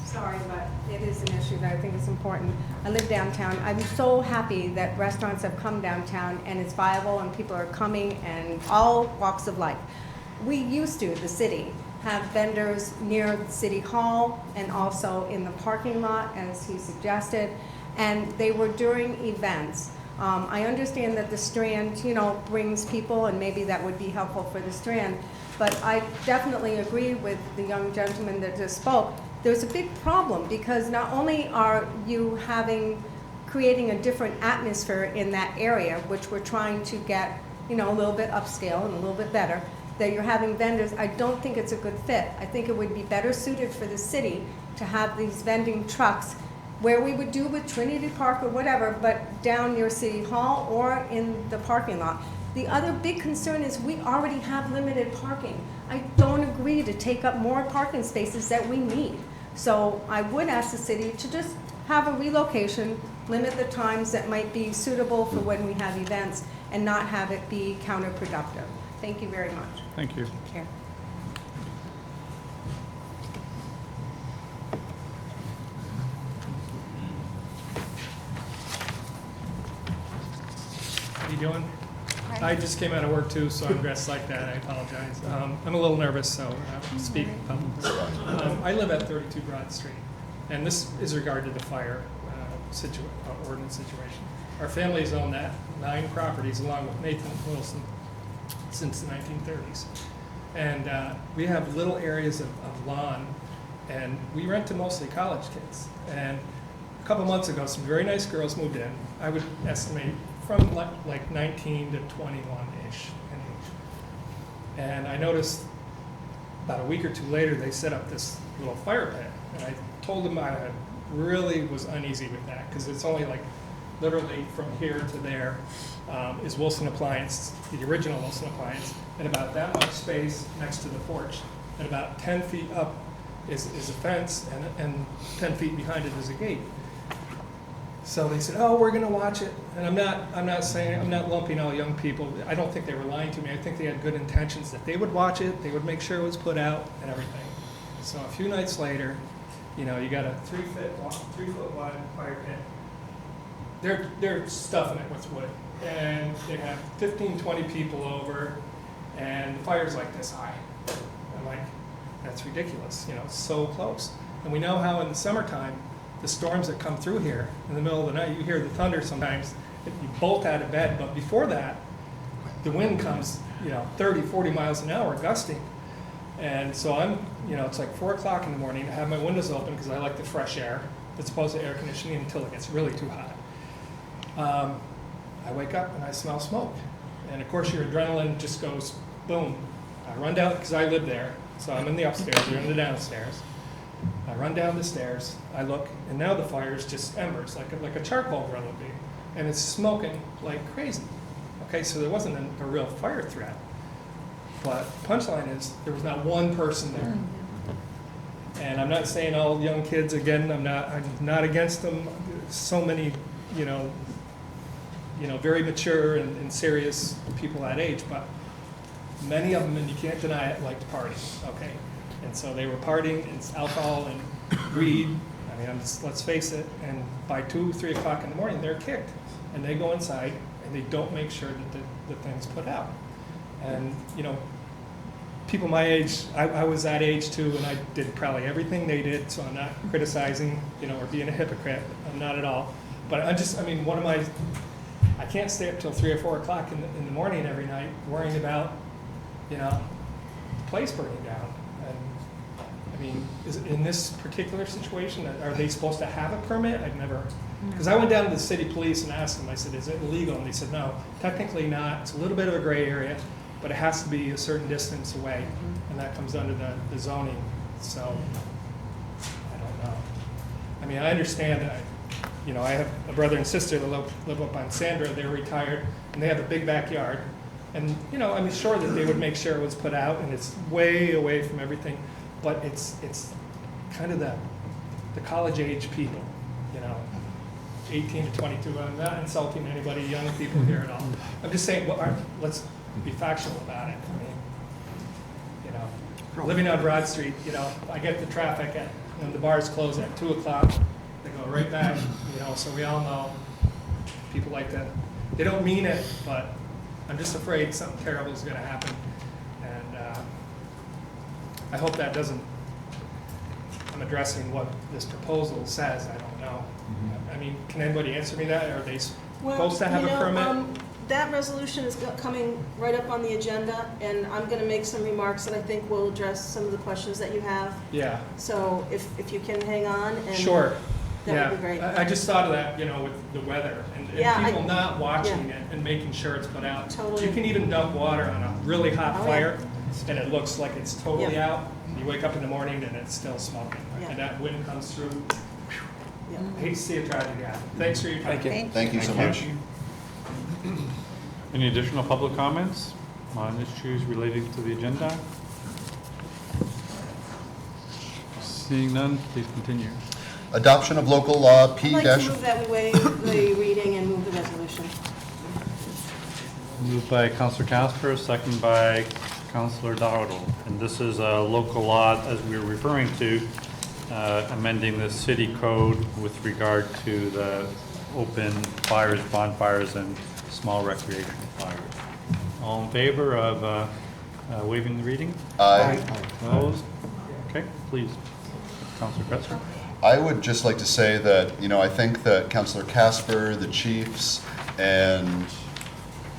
Speaker 10: Sorry, but it is an issue that I think is important. I live downtown. I'm so happy that restaurants have come downtown and it's viable and people are coming and all walks of life. We used to, the city, have vendors near the city hall and also in the parking lot, as he suggested, and they were during events. I understand that the Strand, you know, brings people, and maybe that would be helpful for the Strand, but I definitely agree with the young gentleman that just spoke. There's a big problem, because not only are you creating a different atmosphere in that area, which we're trying to get, you know, a little bit upscale and a little bit better, that you're having vendors, I don't think it's a good fit. I think it would be better suited for the city to have these vending trucks where we would do with Trinity Park or whatever, but down near City Hall or in the parking lot. The other big concern is we already have limited parking. I don't agree to take up more parking spaces that we need. So I would ask the city to just have a relocation, limit the times that might be suitable for when we have events, and not have it be counterproductive. Thank you very much.
Speaker 4: Thank you.
Speaker 10: Take care.
Speaker 17: How you doing? I just came out of work too, so I'm dressed like that. I apologize. I'm a little nervous, so I'm speaking publicly. I live at 32 Broad Street, and this is regarding the fire ordinance situation. Our family's owned that 9 properties along with Nathan Wilson since the 1930s, and we have little areas of lawn, and we rent to mostly college kids. And a couple months ago, some very nice girls moved in. I would estimate from like 19 to 21-ish in age. And I noticed about a week or 2 later, they set up this little fire pit. And I told them I really was uneasy with that, because it's only like literally from here to there is Wilson Appliance, the original Wilson Appliance, and about that much space next to the porch. And about 10 feet up is a fence, and 10 feet behind it is a gate. So they said, "Oh, we're going to watch it." And I'm not lumping all young people. I don't think they were lying to me. I think they had good intentions that they would watch it, they would make sure it was put out and everything. So a few nights later, you know, you got a 3-foot wide fire pit. They're stuffing it with wood, and they have 15, 20 people over, and the fire's like this high. I'm like, that's ridiculous. You know, it's so close. And we know how in the summertime, the storms that come through here in the middle of the night, you hear the thunder sometimes, you bolt out of bed, but before that, the wind comes, you know, 30, 40 miles an hour, gusting. And so I'm, you know, it's like 4 o'clock in the morning, I have my windows open because I like the fresh air, as opposed to air conditioning until it gets really too hot. I wake up and I smell smoke. And of course your adrenaline just goes boom. I run down, because I live there, so I'm in the upstairs, they're in the downstairs. I run down the stairs, I look, and now the fire is just embers, like a charcoal grill would be. And it's smoking like crazy. Okay, so there wasn't a real fire threat. But punchline is, there was not one person there. And I'm not saying all young kids, again, I'm not against them. So many, you know, very mature and serious people that age, but many of them, and you can't deny it, like to party, okay? And so they were partying, it's alcohol and weed, I mean, let's face it, and by 2, 3 o'clock in the morning, they're kicked. And they go inside, and they don't make sure that the thing's put out. And, you know, people my age, I was that age too, and I did probably everything they did, so I'm not criticizing, you know, or being a hypocrite, I'm not at all. But I mean, I can't stay up till 3 or 4 o'clock in the morning every night worrying about, you know, the place burning down. And I mean, in this particular situation, are they supposed to have a permit? I've never, because I went down to the city police and asked them, I said, is it illegal? And they said, no, technically not. It's a little bit of a gray area, but it has to be a certain distance away, and that comes under the zoning. So, I don't know. I mean, I understand that, you know, I have a brother and sister that live up on Sandra, they're retired, and they have a big backyard. And, you know, I'm sure that they would make sure it was put out, and it's way away from everything, but it's kind of the college age people, you know, 18 to 22. I'm not insulting anybody, young people here at all. I'm just saying, let's be factual about it. I mean, you know, living on Broad Street, you know, I get the traffic when the bars close at 2 o'clock, they go right back, you know, so we all know people like that. They don't mean it, but I'm just afraid something terrible is going to happen. And I hope that doesn't, I'm addressing what this proposal says, I don't know. I mean, can anybody answer me that? Are they supposed to have a permit?
Speaker 2: That resolution is coming right up on the agenda, and I'm gonna make some remarks that I think will address some of the questions that you have.
Speaker 17: Yeah.
Speaker 2: So if you can hang on and.
Speaker 17: Sure.
Speaker 2: That would be great.
Speaker 17: I just thought of that, with the weather and
Speaker 2: Yeah,
Speaker 17: people not watching
Speaker 2: yeah.
Speaker 17: it and making sure it's put out.
Speaker 2: Totally.
Speaker 17: You can even dump water on a really hot
Speaker 2: Oh, yeah.
Speaker 17: fire and it looks like it's totally
Speaker 2: Yeah.
Speaker 17: out. You wake up in the morning and it's still smoking.
Speaker 2: Yeah.
Speaker 17: And that wind comes through.
Speaker 2: Yeah.
Speaker 17: Hate to see a tragedy happen. Thanks for your time.
Speaker 11: Thank you so much.
Speaker 4: Any additional public comments on issues relating to the agenda? Seeing none, please continue.
Speaker 11: Adoption of local law P
Speaker 2: I'd like to move that we waive the reading and move the resolution.
Speaker 4: Moved by Councilor Casper, second by Councilor Dowdle. And this is a local law, as we were referring to, amending the city code with regard to the open fires, bonfires, and small recreational fires. All in favor of waiving the reading?
Speaker 11: Aye.
Speaker 4: Opposed? Okay, please. Councilor Kretzer.
Speaker 11: I would just like to say that, I think that Councilor Casper, the chiefs, and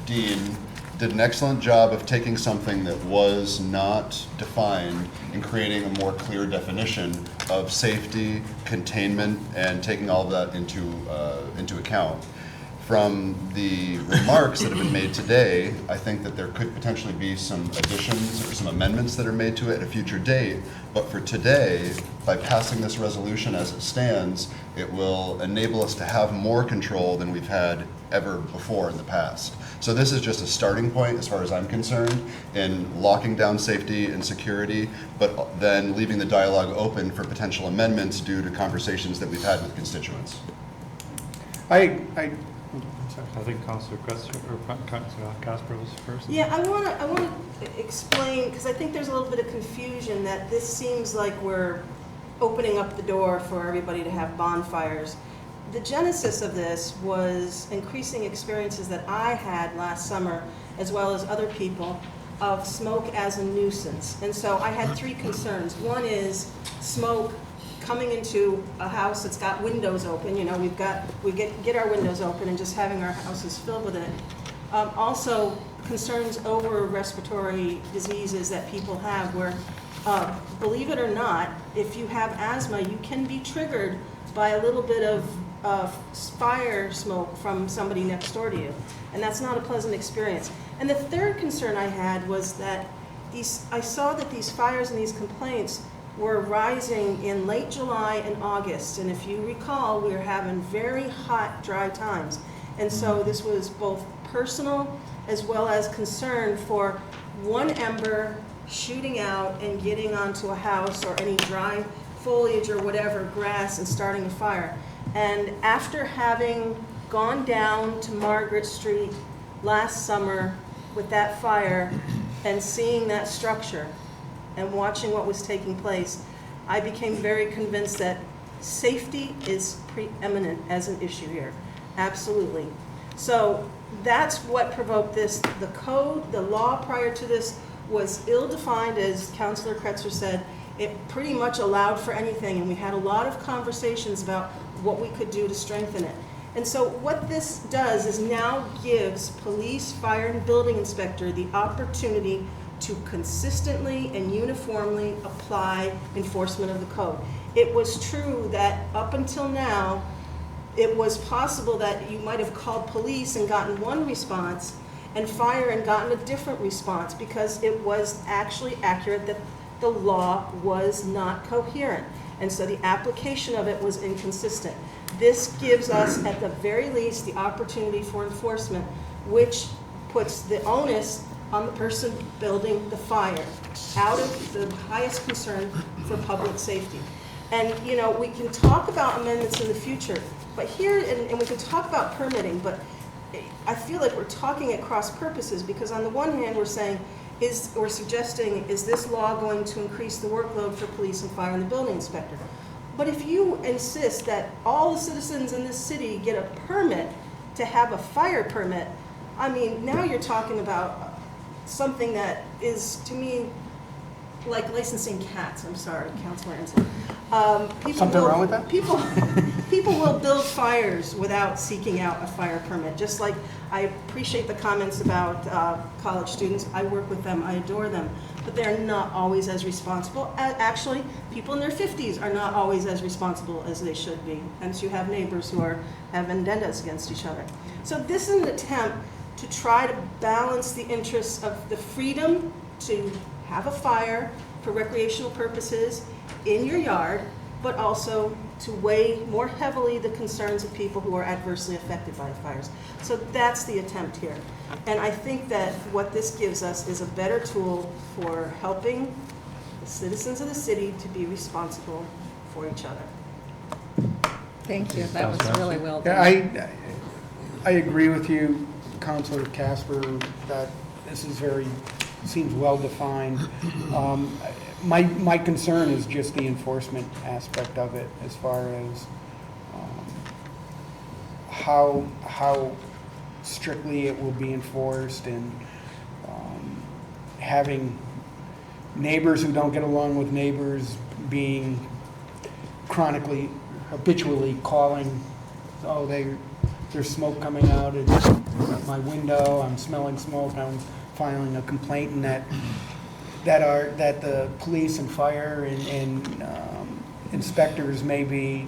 Speaker 11: Dean did an excellent job of taking something that was not defined and creating a more clear definition of safety, containment, and taking all of that into account. From the remarks that have been made today, I think that there could potentially be some additions or some amendments that are made to it at a future date. But for today, by passing this resolution as it stands, it will enable us to have more control than we've had ever before in the past. So this is just a starting point as far as I'm concerned in locking down safety and security, but then leaving the dialogue open for potential amendments due to conversations that we've had with constituents.
Speaker 4: I think Councilor Kretzer or Councilor Casper was first.
Speaker 2: Yeah, I want to explain, because I think there's a little bit of confusion that this seems like we're opening up the door for everybody to have bonfires. The genesis of this was increasing experiences that I had last summer, as well as other people, of smoke as a nuisance. And so I had three concerns. One is smoke coming into a house that's got windows open. We get our windows open and just having our houses filled with it. Also, concerns over respiratory diseases that people have where, believe it or not, if you have asthma, you can be triggered by a little bit of fire smoke from somebody next door to you. And that's not a pleasant experience. And the third concern I had was that I saw that these fires and these complaints were rising in late July and August. And if you recall, we were having very hot, dry times. And so this was both personal as well as concern for one ember shooting out and getting onto a house or any dry foliage or whatever, grass, and starting a fire. And after having gone down to Margaret Street last summer with that fire and seeing that structure, and watching what was taking place, I became very convinced that safety is preeminent as an issue here. Absolutely. So that's what provoked this. The code, the law prior to this was ill-defined, as Councilor Kretzer said. It pretty much allowed for anything, and we had a lot of conversations about what we could do to strengthen it. And so what this does is now gives police, fire, and building inspector the opportunity to consistently and uniformly apply enforcement of the code. It was true that up until now, it was possible that you might have called police and gotten one response and fire and gotten a different response because it was actually accurate that the law was not coherent. And so the application of it was inconsistent. This gives us, at the very least, the opportunity for enforcement, which puts the onus on the person building the fire, out of the highest concern for public safety. And, we can talk about amendments in the future, but here, and we can talk about permitting, but I feel like we're talking at cross purposes, because on the one hand, we're saying, is this law going to increase the workload for police and fire and the building inspector? But if you insist that all the citizens in this city get a permit to have a fire permit, now you're talking about something that is, to me, like licensing cats, I'm sorry, Councilor Ensign. People
Speaker 5: Something
Speaker 2: will-
Speaker 5: wrong with that?
Speaker 2: People will build fires without seeking out a fire permit, just like I appreciate the comments about college students. I work with them, I adore them, but they're not always as responsible. Actually, people in their 50s are not always as responsible as they should be. Hence, you have neighbors who have vendettas against each other. So this is an attempt to try to balance the interests of the freedom to have a fire for recreational purposes in your yard, but also to weigh more heavily the concerns of people who are adversely affected by fires. So that's the attempt here. And I think that what this gives us is a better tool for helping the citizens of the city to be responsible for each other.
Speaker 3: Thank you, that was really well
Speaker 5: Yeah,
Speaker 3: done.
Speaker 5: I agree with you, Councilor Casper, that this is seems well-defined. My concern is just the enforcement aspect of it, as far as how strictly it will be enforced, and having neighbors who don't get along with neighbors being chronically, habitually calling, oh, there's smoke coming out at my window, I'm smelling smoke, I'm filing a complaint, and that the police and fire and inspectors may be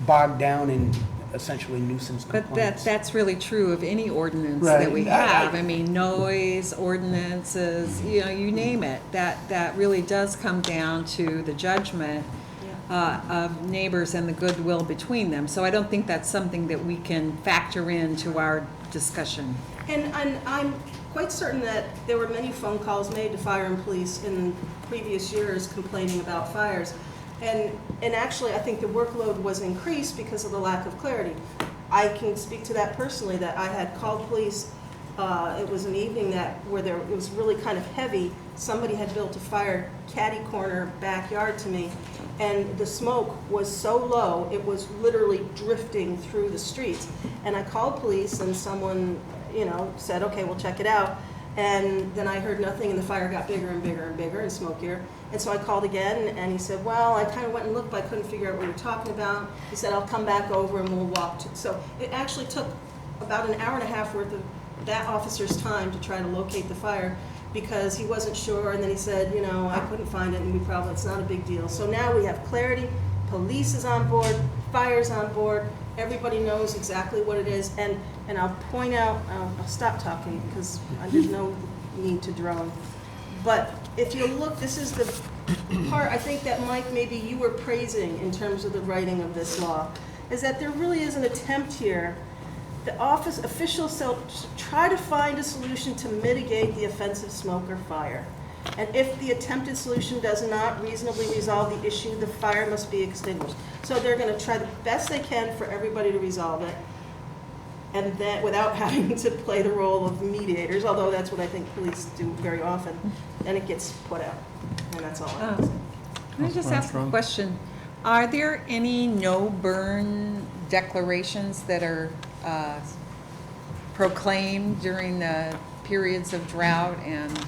Speaker 5: bogged down in essentially nuisance
Speaker 3: But
Speaker 5: complaints.
Speaker 3: that's really true of any ordinance
Speaker 5: Right.
Speaker 3: that we have. I mean, noise ordinances, you name it. That really does come down to the judgment of neighbors and the goodwill between them. So I don't think that's something that we can factor into our discussion.
Speaker 2: And I'm quite certain that there were many phone calls made to fire and police in previous years complaining about fires. And actually, I think the workload was increased because of the lack of clarity. I can speak to that personally, that I had called police. It was an evening where it was really kind of heavy. Somebody had built a fire catty corner backyard to me, and the smoke was so low, it was literally drifting through the streets. And I called police, and someone, said, okay, we'll check it out. And then I heard nothing, and the fire got bigger and bigger and bigger and smokier. And so I called again, and he said, well, I kind of went and looked, but I couldn't figure out what you were talking about. He said, I'll come back over and we'll walk. So it actually took about an hour and a half worth of that officer's time to try to locate the fire, because he wasn't sure. And then he said, I couldn't find it, and it's not a big deal. So now we have clarity. Police is on board, fire's on board. Everybody knows exactly what it is. And I'll point out, I'll stop talking because there's no need to drone. But if you look, this is the part I think that, Mike, maybe you were praising in terms of the writing of this law, is that there really is an attempt here. The office officials try to find a solution to mitigate the offensive smoke or fire. And if the attempted solution does not reasonably resolve the issue, the fire must be extinguished. So they're going to try the best they can for everybody to resolve it, and that without having to play the role of mediators, although that's what I think police do very often, and it gets put out. And that's all I have to say.
Speaker 3: Can I just ask a question? Are there any no-burn declarations that are proclaimed during the periods of drought and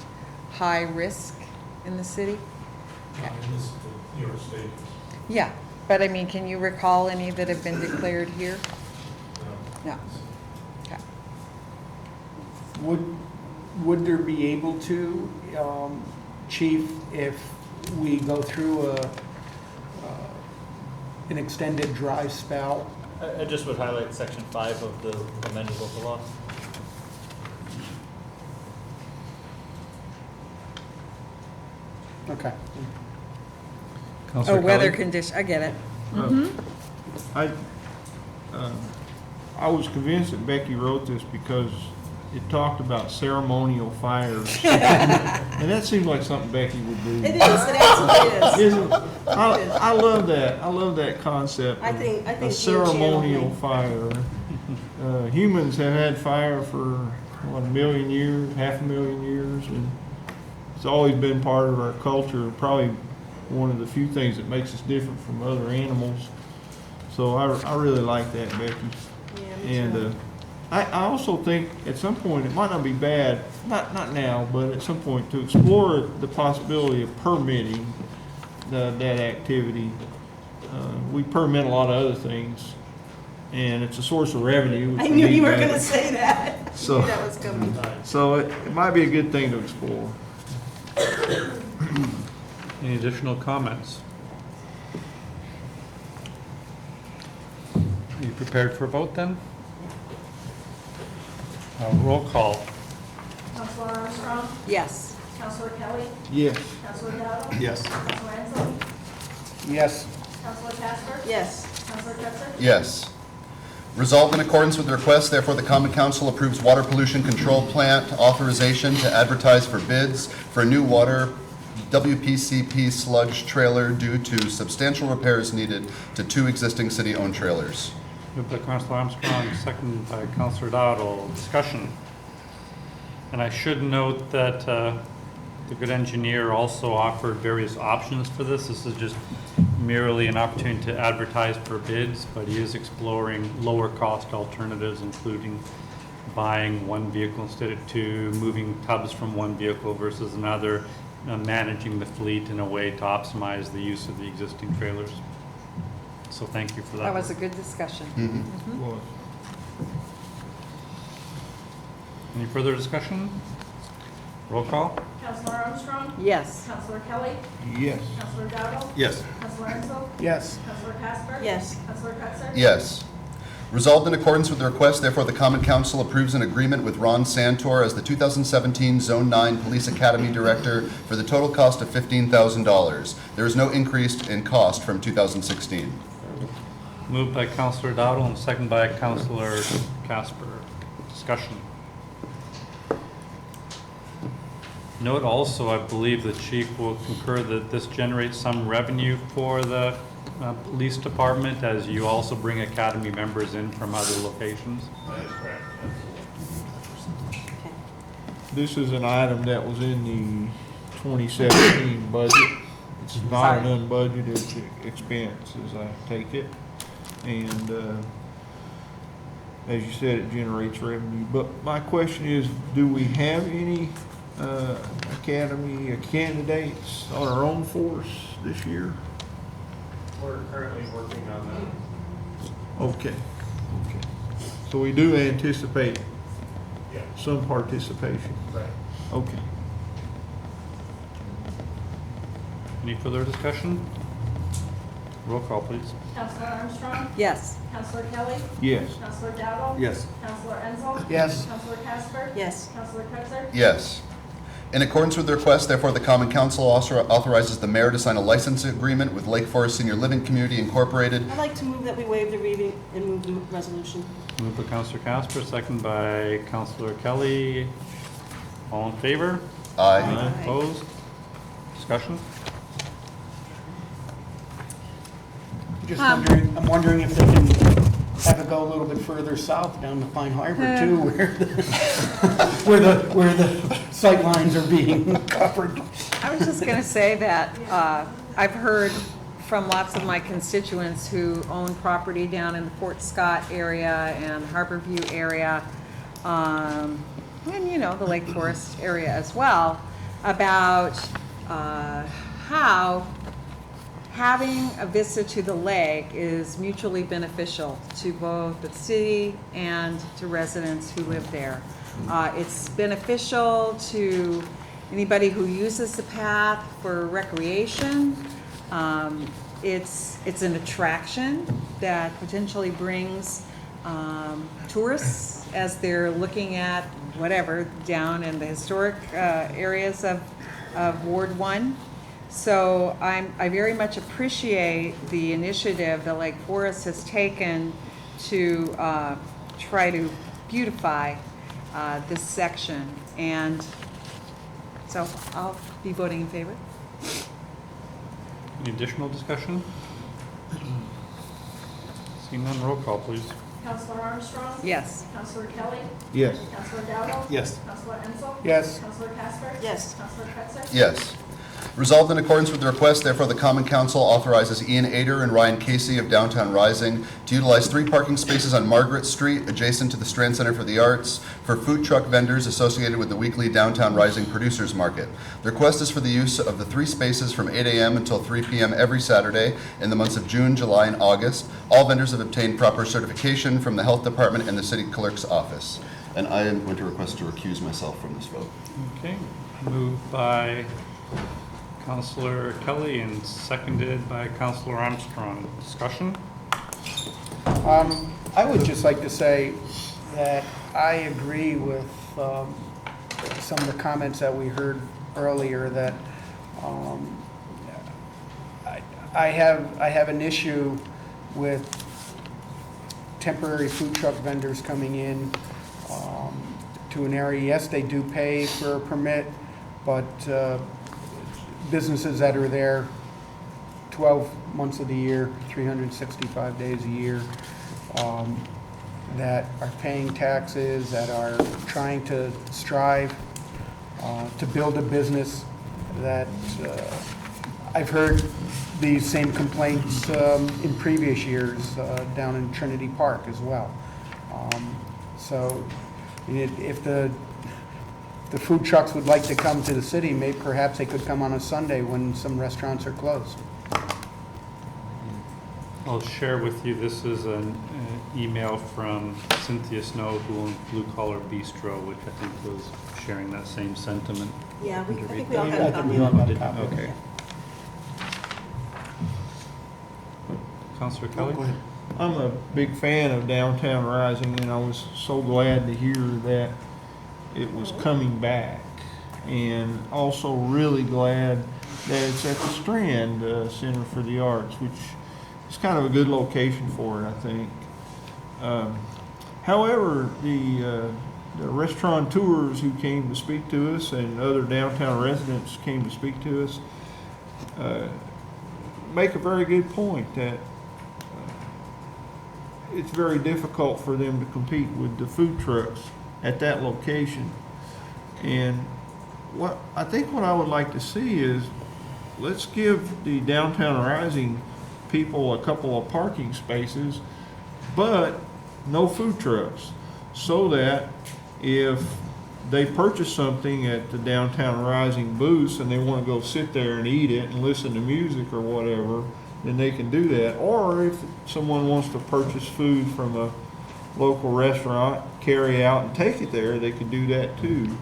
Speaker 3: high risk in the city?
Speaker 13: In this, New York State.
Speaker 3: Yeah, but I mean, can you recall any that have been declared here? No. Okay.
Speaker 5: Would there be able to, Chief, if we go through an extended dry spell?
Speaker 1: I just would highlight section 5 of the amended local law.
Speaker 5: Okay.
Speaker 3: Oh, weather condition, I get it.
Speaker 8: I was convinced that Becky wrote this because it talked about ceremonial fires. And that seems like something Becky would do.
Speaker 2: It is, it absolutely is.
Speaker 8: Isn't it? I love that. I love that concept.
Speaker 2: I think
Speaker 8: of a
Speaker 2: Gene
Speaker 8: ceremonial
Speaker 2: channeled me.
Speaker 8: fire. Humans have had fire for, what, 1 million years, 500,000 years, and it's always been part of our culture, probably one of the few things that makes us different from other animals. So I really like that, Becky.
Speaker 2: Yeah, me too.
Speaker 8: And I also think at some point, it might not be bad, not now, but at some point, to explore the possibility of permitting that activity. We permit a lot of other things, and it's a source of revenue. which
Speaker 2: I
Speaker 8: we
Speaker 2: knew
Speaker 8: need
Speaker 2: you were
Speaker 8: badly.
Speaker 2: gonna say that. I
Speaker 8: So-
Speaker 2: knew that was coming.
Speaker 8: So it might be a good thing to explore.
Speaker 4: Any additional comments? Are you prepared for a vote then? Roll call.
Speaker 12: Counselor Armstrong?
Speaker 3: Yes.
Speaker 12: Counselor Kelly?
Speaker 8: Yes.
Speaker 12: Counselor Dowdle?
Speaker 9: Yes.
Speaker 12: Counselor Enzo?
Speaker 5: Yes.
Speaker 12: Counselor Casper?
Speaker 2: Yes.
Speaker 12: Counselor Cretzer?
Speaker 11: Yes. Resolved in accordance with the request, therefore the Common Council approves water pollution control plant authorization to advertise for bids for a new water WPCP sludge trailer due to substantial repairs needed to 2 existing city-owned trailers.
Speaker 4: Moved by Councilor Armstrong, second by Councilor Dowdle. Discussion. And I should note that the good engineer also offered various options for this. This is just merely an opportunity to advertise for bids, but he is exploring lower cost alternatives, including buying one vehicle instead of 2, moving tubs from one vehicle versus another, managing the fleet in a way to optimize the use of the existing trailers. So thank you for that.
Speaker 3: That was a good discussion.
Speaker 8: Was.
Speaker 4: Any further discussion? Roll call?
Speaker 12: Counselor Armstrong?
Speaker 3: Yes.
Speaker 12: Counselor Kelly?
Speaker 8: Yes.
Speaker 12: Counselor Dowdle?
Speaker 9: Yes.
Speaker 12: Counselor Enzo?
Speaker 5: Yes.
Speaker 12: Counselor Casper?
Speaker 2: Yes.
Speaker 12: Counselor Cretzer?
Speaker 11: Yes. Resolved in accordance with the request, therefore the Common Council approves an agreement with Ron Santor as the 2017 Zone 9 Police Academy Director for the total cost of $15,000. There is no increase in cost from 2016.
Speaker 4: Moved by Councilor Dowdle and second by Councilor Casper. Discussion. Note also, I believe the chief will concur that this generates some revenue for the police department as you also bring academy members in from other locations.
Speaker 7: That is correct.
Speaker 8: This is an item that was in the 2017 budget. It's not an unbudgeted expense, as I take it. And as you said, it generates revenue. But my question is, do we have any academy candidates on our own force this year?
Speaker 7: We're currently working on that.
Speaker 8: Okay. So we do anticipate
Speaker 7: Yeah,
Speaker 8: some participation.
Speaker 7: right.
Speaker 8: Okay.
Speaker 4: Any further discussion? Roll call, please.
Speaker 12: Counselor Armstrong?
Speaker 3: Yes.
Speaker 12: Counselor Kelly?
Speaker 8: Yes.
Speaker 12: Counselor Dowdle?
Speaker 9: Yes.
Speaker 12: Counselor Enzo?
Speaker 5: Yes.
Speaker 12: Counselor Casper?
Speaker 2: Yes.
Speaker 12: Counselor Cretzer?
Speaker 11: Yes. In accordance with the request, therefore, the Common Council authorizes the mayor to sign a license agreement with Lake Forest Senior Living Community Incorporated.
Speaker 2: I'd like to move that we waive the reading and move the resolution.
Speaker 4: Moved by Councilor Casper, second by Councilor Kelly. All in favor?
Speaker 11: Aye.
Speaker 4: Opposed? Discussion?
Speaker 5: I'm wondering if they can have it go a little bit further south down to Pine Harbor too, where the sight lines are being covered.
Speaker 3: I was just gonna say that, I've heard from lots of my constituents who own property down in the Fort Scott area and Harborview area, and, you know, the Lake Forest area as well, about, how having a vista to the lake is mutually beneficial to both the city and to residents who live there. It's beneficial to anybody who uses the path for recreation. It's an attraction that potentially brings tourists as they're looking at whatever down in the historic areas of Ward 1. So I very much appreciate the initiative that Lake Forest has taken to try to beautify this section. And so I'll be voting in favor.
Speaker 4: Any additional discussion? Seeing none, roll call, please.
Speaker 12: Counselor Armstrong?
Speaker 3: Yes.
Speaker 12: Counselor Kelly?
Speaker 8: Yes.
Speaker 12: Counselor Dowdle?
Speaker 9: Yes.
Speaker 12: Counselor Enzo?
Speaker 5: Yes.
Speaker 12: Counselor Casper?
Speaker 2: Yes.
Speaker 12: Counselor Cretzer?
Speaker 11: Yes. Resolved in accordance with the request, therefore the Common Council authorizes Ian Ader and Ryan Casey of Downtown Rising to utilize 3 parking spaces on Margaret Street adjacent to the Strand Center for the Arts for food truck vendors associated with the weekly Downtown Rising Producers Market. The request is for the use of the 3 spaces from 8 a.m. until 3 p.m. every Saturday in the months of June, July, and August. All vendors have obtained proper certification from the Health Department and the City Clerk's Office. And I am going to request to recuse myself from this vote.
Speaker 4: Okay, moved by Councilor Kelly and seconded by Councilor Armstrong. Discussion?
Speaker 5: I would just like to say that I agree with some of the comments that we heard earlier, that I have an issue with temporary food truck vendors coming in to an area. Yes, they do pay for a permit, but businesses that are there 12 months of the year, 365 days a year, that are paying taxes, that are trying to strive to build a business, that I've heard these same complaints in previous years down in Trinity Park as well. So if the food trucks would like to come to the city, maybe perhaps they could come on a Sunday when some restaurants are closed.
Speaker 4: I'll share with you, this is an email from Cynthia Snow, who owns Blue Collar Bistro, which I think was sharing that same sentiment.
Speaker 2: Yeah, I think we all
Speaker 5: I
Speaker 2: got a
Speaker 5: think
Speaker 2: copy
Speaker 5: we all
Speaker 2: of
Speaker 5: got
Speaker 2: it.
Speaker 5: a copy.
Speaker 4: Okay. Councilor Kelly?
Speaker 9: Go ahead.
Speaker 8: I'm a big fan of Downtown Rising, and I was so glad to hear that it was coming back. And also really glad that it's at the Strand Center for the Arts, which is kind of a good location for it, I think. However, the restaurateurs who came to speak to us and other downtown residents came to speak to us make a very good point that it's very difficult for them to compete with the food trucks at that location. And what I would like to see is, let's give the Downtown Rising people a couple of parking spaces, but no food trucks, so that if they purchase something at the Downtown Rising booths and they want to go sit there and eat it and listen to music or whatever, then they can do that. Or if someone wants to purchase food from a local restaurant, carry out and take it there, they could do that too.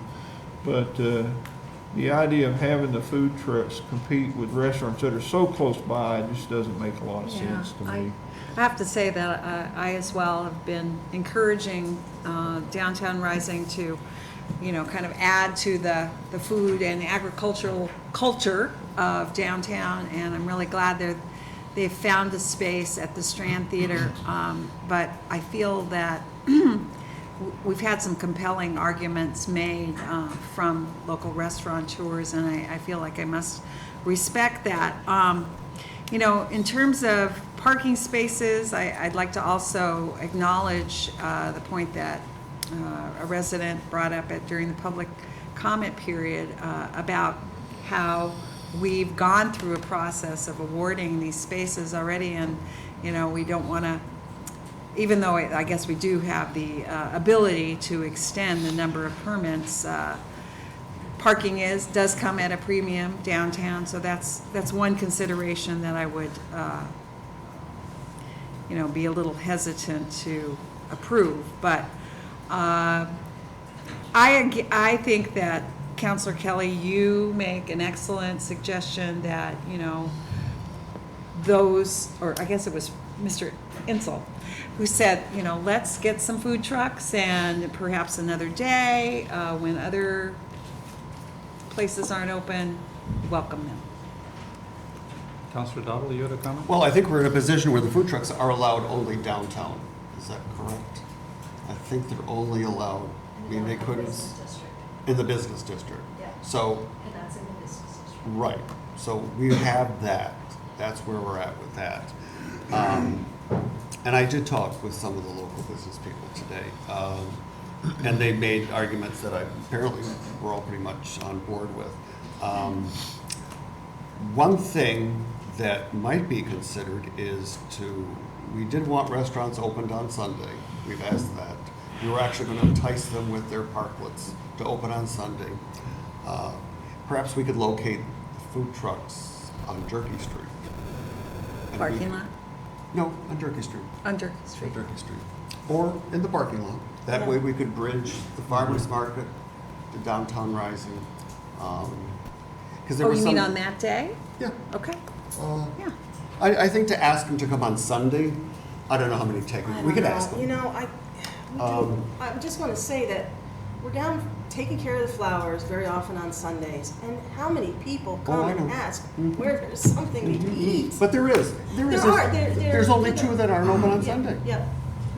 Speaker 8: But the idea of having the food trucks compete with restaurants that are so close by just doesn't make a lot of sense to me.
Speaker 3: I have to say that I as well have been encouraging Downtown Rising to, kind of add to the food and agricultural culture of downtown, and I'm really glad they've found a space at the Strand Theater, but I feel that we've had some compelling arguments made from local restaurateurs, and I feel like I must respect that. In terms of parking spaces, I'd like to also acknowledge the point that a resident brought up during the public comment period about how we've gone through a process of awarding these spaces already, and we don't want to, even though I guess we do have the ability to extend the number of permits, parking does come at a premium downtown, so that's one consideration that I would be a little hesitant to approve. But I think that Councilor Kelly, you make an excellent suggestion that those, or I guess it was Mr. Insel, who said, let's get some food trucks, and perhaps another day when other places aren't open, welcome them.
Speaker 4: Councilor Dowdle, you had a comment?
Speaker 9: Well, I think we're in a position where the food trucks are allowed only downtown. Is that correct? I think they're only allowed, they couldn't. In the business district.
Speaker 12: Yeah.
Speaker 9: So.
Speaker 12: And that's in the business district.
Speaker 9: Right. So we have that. That's where we're at with that. And I did talk with some of the local business people today. And they made arguments that apparently we're all pretty much on board with. One thing that might be considered is we did want restaurants opened on Sunday. We've asked that. We were actually going to entice them with their parklets to open on Sunday. Perhaps we could locate food trucks on Jerky Street. And
Speaker 3: Parking lot?
Speaker 9: No, on Jerky Street.
Speaker 3: On Jerky Street.
Speaker 9: On Jerky Street. Or in the parking lot. That way we could bridge the farmer's market to downtown Rising. 'Cause there
Speaker 3: Oh,
Speaker 9: was
Speaker 3: you mean
Speaker 9: some-
Speaker 3: on that day?
Speaker 9: Yeah.
Speaker 3: Okay, yeah.
Speaker 9: I think to ask them to come on Sunday, I don't know how many take. We could ask them.
Speaker 2: You know, I just want to say that we're down taking care of the flowers very often on Sundays, and how many people come
Speaker 9: I
Speaker 2: and
Speaker 9: know.
Speaker 2: ask where there's something to eat?
Speaker 9: But there is. There's only two that aren't open on Sunday.
Speaker 2: Yeah,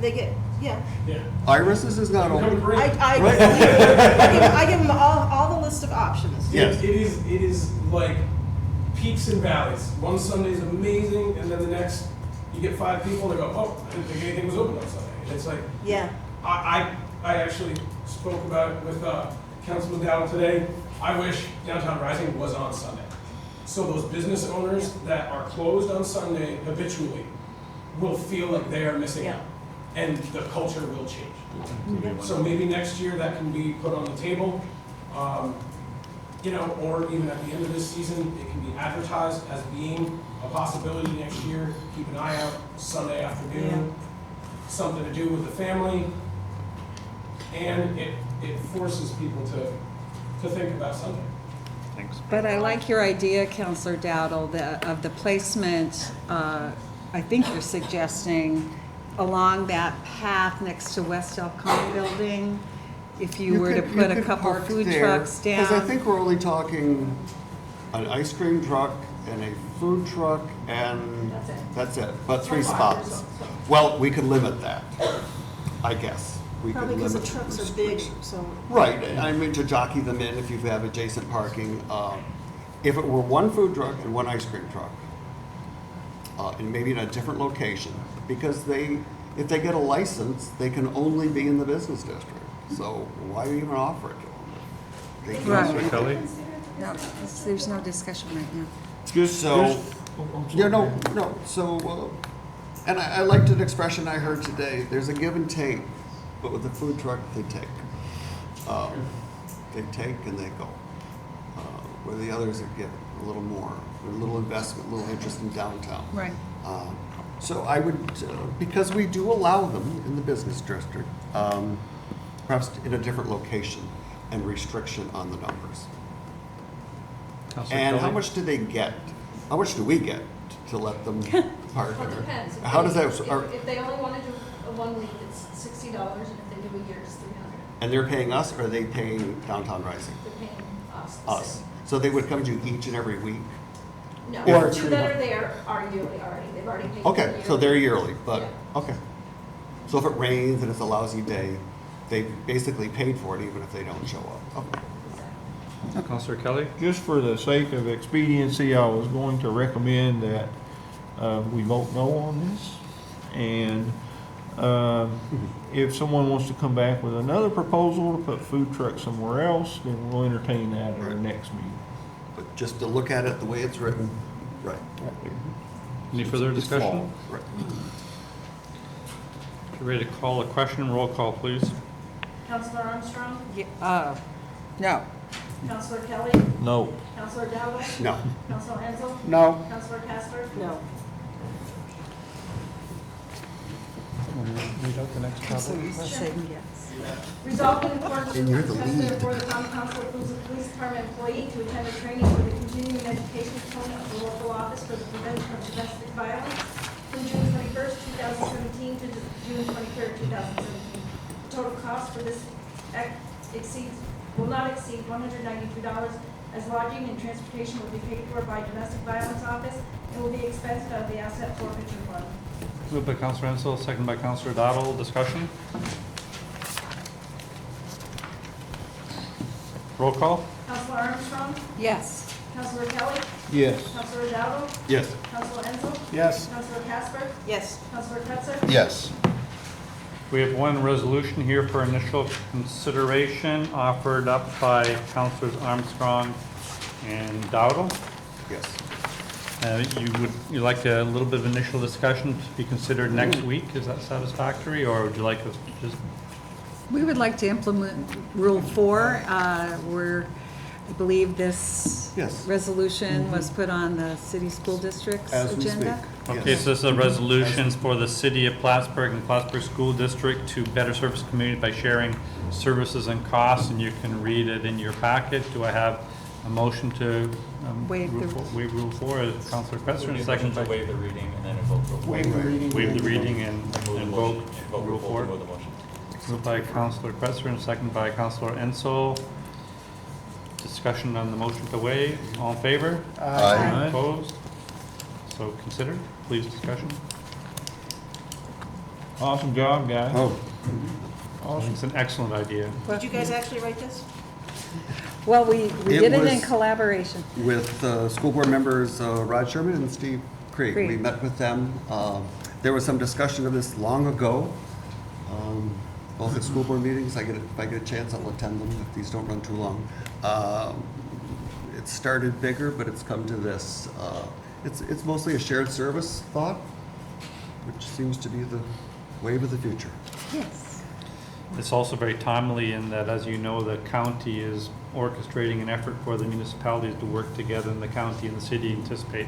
Speaker 2: they get, yeah.
Speaker 9: Iris's is not open.
Speaker 2: I give them all the list of options.
Speaker 9: Yes.
Speaker 16: It is like peaks and valleys. One Sunday's amazing, and then the next, you get 5 people, they go, oh, I didn't think anything was open on Sunday. And it's like,
Speaker 2: Yeah.
Speaker 16: I actually spoke about it with Councilman Dowell today. I wish Downtown Rising was on Sunday. So those business owners that are closed on Sunday habitually will feel like they are missing out. And the culture will change. So maybe next year that can be put on the table. Or even at the end of this season, it can be advertised as being a possibility next year. Keep an eye out, Sunday afternoon, something to do with the family. And it forces people to think about Sunday.
Speaker 4: Thanks.
Speaker 3: But I like your idea, Counselor Dowdle, of the placement, I think you're suggesting along that path next to West Elcon Building, if you were to put a couple food trucks down.
Speaker 9: Because I think we're only talking an ice cream truck and a food truck and that's it. But 3 spots. Well, we could limit that, I guess. We
Speaker 2: Probably
Speaker 9: could
Speaker 2: because the
Speaker 9: limit
Speaker 2: trucks are
Speaker 9: restriction.
Speaker 2: big, so.
Speaker 9: Right, I mean to jockey them in if you have adjacent parking. If it were one food truck and one ice cream truck, and maybe in a different location, because if they get a license, they can only be in the business district. So why even offer it to them? They can't.
Speaker 3: Right.
Speaker 4: Kelly?
Speaker 3: No, there's no discussion right now.
Speaker 9: And I liked an expression I heard today, there's a give and take, but with the food truck, they take. They take and they go. Where the others are given a little more, a little investment, a little interest in downtown.
Speaker 3: Right.
Speaker 9: So I would, because we do allow them in the business district, perhaps in a different location and restriction on the numbers.
Speaker 4: Counselor
Speaker 9: And how
Speaker 4: Kelly?
Speaker 9: much do they get? How much do we get to let them park?
Speaker 18: Well, it depends.
Speaker 9: How does that,
Speaker 18: If they only want to do a 1 week, it's $60, and if they do a year, it's $300.
Speaker 9: and they're paying us or are they paying Downtown Rising?
Speaker 18: They're paying us.
Speaker 9: Us. So they would come to you each and every week?
Speaker 18: No,
Speaker 9: Or
Speaker 18: the 2 that are there are yearly already. They've already paid.
Speaker 9: Okay, so they're yearly, but,
Speaker 18: Yeah.
Speaker 9: okay. So if it rains and it's a lousy day, they basically paid for it even if they don't show up. Okay.
Speaker 4: Counselor Kelly?
Speaker 8: Just for the sake of expediency, I was going to recommend that we vote no on this. And if someone wants to come back with another proposal to put food trucks somewhere else, then we'll entertain that at our next meeting.
Speaker 9: But just to look at it the way it's written, right.
Speaker 4: Any further
Speaker 9: It's
Speaker 4: discussion?
Speaker 9: flawed, right.
Speaker 4: You ready to call a question? Roll call, please.
Speaker 12: Counselor Armstrong?
Speaker 3: No.
Speaker 12: Counselor Kelly?
Speaker 8: No.
Speaker 12: Counselor Dowell?
Speaker 9: No.
Speaker 12: Counselor Enzel?
Speaker 5: No.
Speaker 12: Counselor Casper?
Speaker 2: No.
Speaker 5: Read out the next topic.
Speaker 3: Saying yes.
Speaker 12: Resolved in accordance
Speaker 9: And
Speaker 12: with
Speaker 9: you're
Speaker 12: the
Speaker 9: the
Speaker 12: request
Speaker 9: lead.
Speaker 12: therefore the town council approves a police department employee to attend a training for the continuing education component of the local office for the prevention of domestic violence from June 21st, 2017 to June 23rd, 2017. The total cost for this will not exceed $192, as lodging and transportation will be paid for by domestic violence office and will be expensed out of the asset forfeiture fund.
Speaker 4: Moved by Counselor Ansel, second by Counselor Dowdle. Discussion? Roll call?
Speaker 12: Counselor Armstrong?
Speaker 3: Yes.
Speaker 12: Counselor Kelly?
Speaker 8: Yes.
Speaker 12: Counselor Dowdle?
Speaker 9: Yes.
Speaker 12: Counselor Enzel?
Speaker 5: Yes.
Speaker 12: Counselor Casper?
Speaker 2: Yes.
Speaker 12: Counselor Cutzer?
Speaker 11: Yes.
Speaker 4: We have one resolution here for initial consideration offered up by Counselors Armstrong and Dowdle.
Speaker 9: Yes.
Speaker 4: You like a little bit of initial discussion to be considered next week? Is that satisfactory, or would you like us to just?
Speaker 3: We would like to implement Rule 4, where I believe this
Speaker 9: Yes.
Speaker 3: resolution was put on the city school district's
Speaker 9: As we
Speaker 3: agenda.
Speaker 9: speak.
Speaker 4: Okay,
Speaker 9: Yes.
Speaker 4: so this is a resolution for the city of Plattsburgh and Plattsburgh School District to better service the community by sharing services and costs, and you can read it in your packet. Do I have a motion to
Speaker 3: Waive the-
Speaker 4: waive Rule 4? Councilor Questrom,
Speaker 1: Motion
Speaker 4: second by.
Speaker 1: to waive the reading and then invoke Rule 4.
Speaker 5: Waive the reading.
Speaker 4: Waive the reading and
Speaker 1: Move the
Speaker 4: invoke
Speaker 1: motion. Invoke
Speaker 4: Rule 4.
Speaker 1: Move the motion.
Speaker 4: Moved by Councilor Questrom, second by Councilor Ensel. Discussion on the motion to waive. All in favor?
Speaker 11: Aye.
Speaker 4: Opposed? So considered. Please discussion.
Speaker 8: Awesome job, guys.
Speaker 9: Oh,
Speaker 4: It's an excellent idea.
Speaker 2: Did you guys actually write this?
Speaker 3: Well, we
Speaker 9: It
Speaker 3: did it in
Speaker 9: was-
Speaker 3: collaboration.
Speaker 9: with school board members Rod Sherman and Steve Krieg. We
Speaker 3: Krieg.
Speaker 9: met with them. There was some discussion of this long ago, both at school board meetings. If I get a chance, I'll attend them if these don't run too long. It started bigger, but it's come to this. It's mostly a shared service thought, which seems to be the wave of the future.
Speaker 3: Yes.
Speaker 4: It's also very timely in that, as you know, the county is orchestrating an effort for the municipalities to work together, and the county and the city anticipate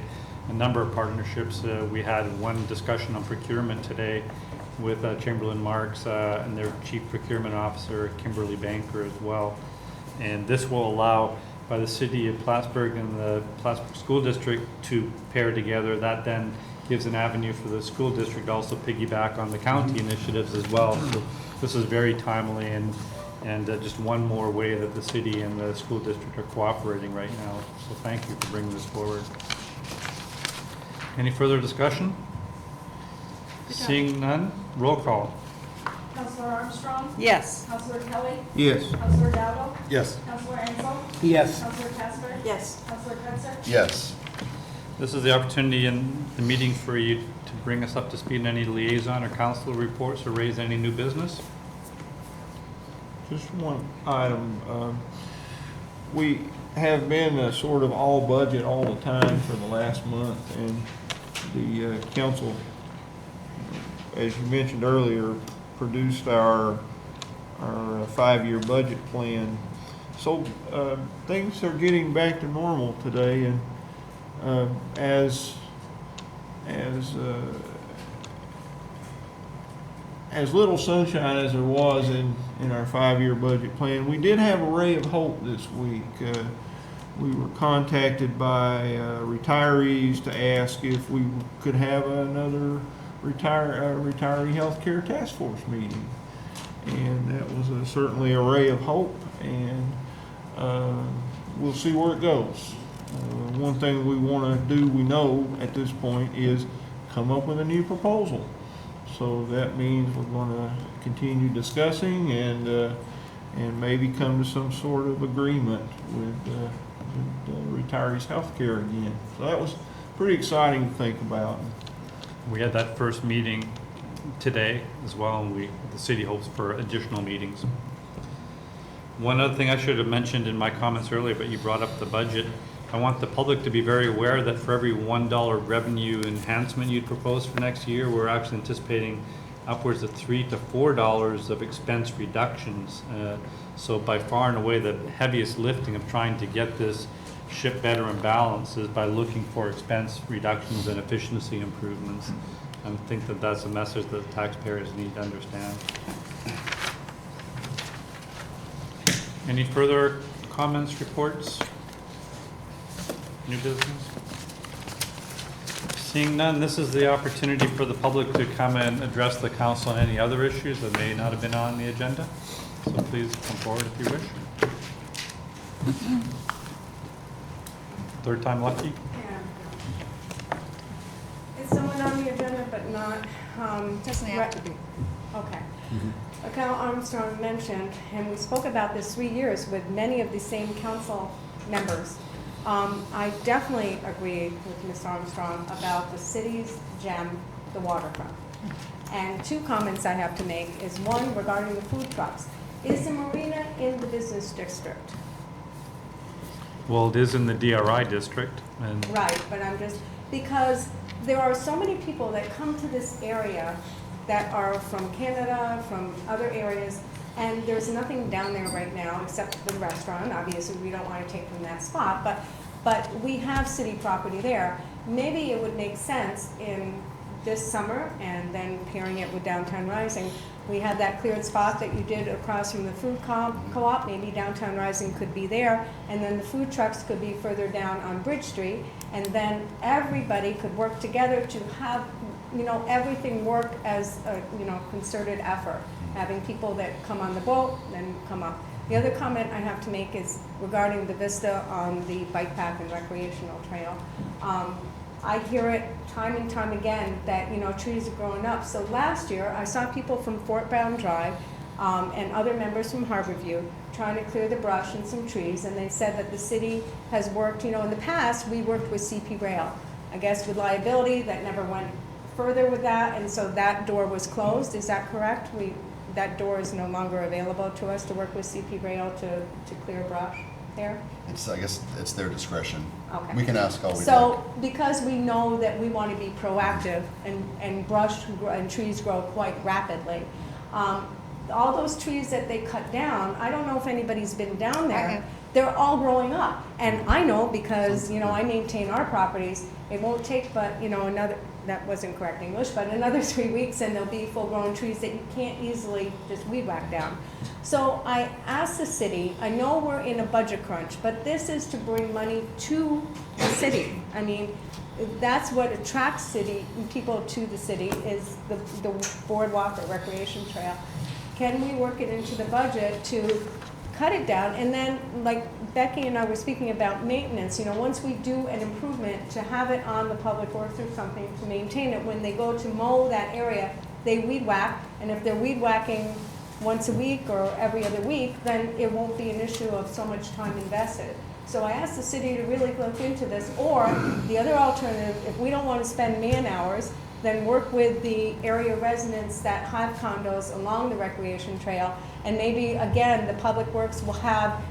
Speaker 4: a number of partnerships. We had one discussion on procurement today with Chamberlain Marks and their Chief Procurement Officer, Kimberly Banker, as well. And this will allow, by the city of Plattsburgh and the Plattsburgh School District to pair together. That then gives an avenue for the school district to also piggyback on the county initiatives as well. So this is very timely and just one more way that the city and the school district are cooperating right now. So thank you for bringing this forward. Any further discussion? Seeing none, roll call.
Speaker 18: Counselor Armstrong?
Speaker 3: Yes.
Speaker 18: Counselor Kelly?
Speaker 8: Yes.
Speaker 18: Counselor Dowdle?
Speaker 9: Yes.
Speaker 18: Counselor Ansel?
Speaker 5: Yes.
Speaker 18: Counselor Casper?
Speaker 2: Yes.
Speaker 18: Counselor Cretzer?
Speaker 11: Yes.
Speaker 4: This is the opportunity in the meeting for you to bring us up to speed on any liaison or council reports or raise any new business.
Speaker 8: Just one item. We have been sort of all budget all the time for the last month, and the council, as you mentioned earlier, produced our 5-year budget plan. So things are getting back to normal today, and as little sunshine as there was in our 5-year budget plan, we did have a ray of hope this week. We were contacted by retirees to ask if we could have another retiree healthcare task force meeting, and that was certainly a ray of hope, and we'll see where it goes. One thing we want to do, we know at this point, is come up with a new proposal. So that means we're going to continue discussing and maybe come to some sort of agreement with retirees' health care again. So that was pretty exciting to think about.
Speaker 4: We had that first meeting today as well, and the city hopes for additional meetings. One other thing I should have mentioned in my comments earlier, but you brought up the budget. I want the public to be very aware that for every $1 revenue enhancement you'd propose for next year, we're actually anticipating upwards of $3 to $4 of expense reductions. So by far and away, the heaviest lifting of trying to get this ship better in balance is by looking for expense reductions and efficiency improvements. I think that that's a message that taxpayers need to understand. Any further comments, reports? New business? Seeing none, this is the opportunity for the public to come and address the council on any other issues that may not have been on the agenda. So please come forward if you wish. Third time lucky?
Speaker 10: Yeah. It's someone on the agenda, but not,
Speaker 3: Doesn't have to be.
Speaker 10: Okay. Cal Armstrong mentioned, and we spoke about this 3 years with many of the same council members. I definitely agree with Ms. Armstrong about the city's gem, the waterfront. And 2 comments I have to make is, one, regarding the food trucks. Is the marina in the business district?
Speaker 4: Well, it is in the DRI district, and
Speaker 10: Right, but I'm just, because there are so many people that come to this area that are from Canada, from other areas, and there's nothing down there right now except the restaurant. Obviously, we don't want to take from that spot, but we have city property there. Maybe it would make sense in this summer and then pairing it with Downtown Rising. We had that cleared spot that you did across from the food co-op. Maybe Downtown Rising could be there, and then the food trucks could be further down on Bridge Street, and then everybody could work together to have, everything work as a, concerted effort. Having people that come on the boat, then come up. The other comment I have to make is regarding the vista on the bike path and recreational trail. I hear it time and time again that, trees are growing up. So last year, I saw people from Fort Brown Drive and other members from Harborview trying to clear the brush and some trees, and they said that the city has worked, in the past, we worked with CP Rail. I guess with liability, that never went further with that, and so that door was closed. Is that correct? That door is no longer available to us to work with CP Rail to clear brush there?
Speaker 11: I guess it's their discretion.
Speaker 10: Okay.
Speaker 11: We can ask all we like.
Speaker 10: So, because we know that we want to be proactive and brush and trees grow quite rapidly, all those trees that they cut down, I don't know if anybody's been down there, they're all growing up. And I know because, I maintain our properties, it won't take but, another, that wasn't correct English, but another 3 weeks and there'll be full-grown trees that you can't easily just weed whack down. So I asked the city, I know we're in a budget crunch, but this is to bring money to the city. I mean, that's what attracts people to the city is the boardwalk or recreation trail. Can we work it into the budget to cut it down? And then, like Becky and I were speaking about maintenance, once we do an improvement, to have it on the public works or something to maintain it, when they go to mow that area, they weed whack, and if they're weed whacking once a week or every other week, then it won't be an issue of so much time invested. So I asked the city to really look into this, or the other alternative, if we don't want to spend man hours, then work with the area residents that have condos along the recreation trail, and maybe, again, the Public Works will have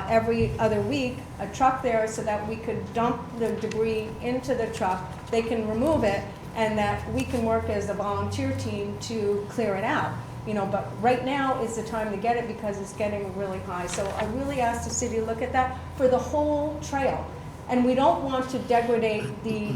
Speaker 10: every other week a truck there so that we could dump the debris into the truck, they can remove it, and that we can work as a volunteer team to clear it out. But right now is the time to get it because it's getting really high. So I really asked the city to look at that for the whole trail. And we don't want to degrade the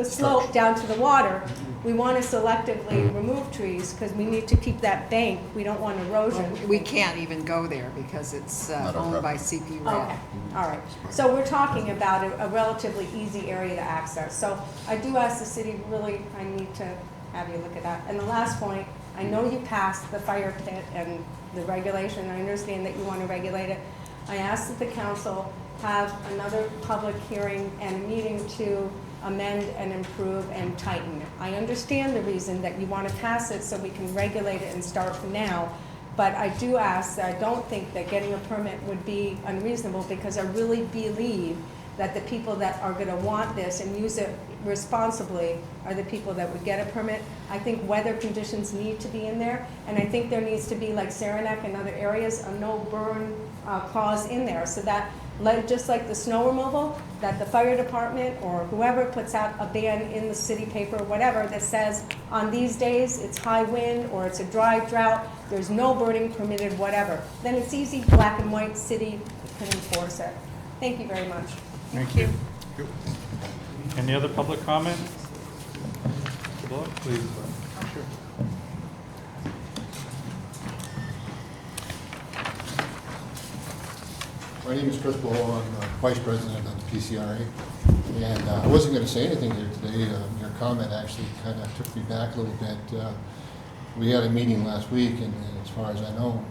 Speaker 10: slope down to the water. We want to selectively remove trees because we need to keep that bank. We don't want erosion.
Speaker 3: We can't even go there because it's owned by CP Rail.
Speaker 10: Okay, all right. So we're talking about a relatively easy area to access. So I do ask the city, really, I need to have you look at that. And the last point, I know you passed the fire pit and the regulation. I understand that you want to regulate it. I asked that the council have another public hearing and a meeting to amend and improve and tighten. I understand the reason that you want to pass it so we can regulate it and start from now, but I do ask that I don't think that getting a permit would be unreasonable because I really believe that the people that are going to want this and use it responsibly are the people that would get a permit. I think weather conditions need to be in there, and I think there needs to be, like Saranac and other areas, a no burn clause in there so that, just like the snow removal, that the fire department or whoever puts out a ban in the city paper, whatever, that says on these days it's high wind or it's a dry drought, there's no burning permitted, whatever. Then it's easy, black and white, city can enforce it. Thank you very much.
Speaker 4: Thank you. Any other public comment? Please. Sure.
Speaker 19: My name is Chris Blow. I'm Vice President of the PCRA. And I wasn't going to say anything here today. Your comment actually kind of took me back a little bit. We had a meeting last week, and as far as I know,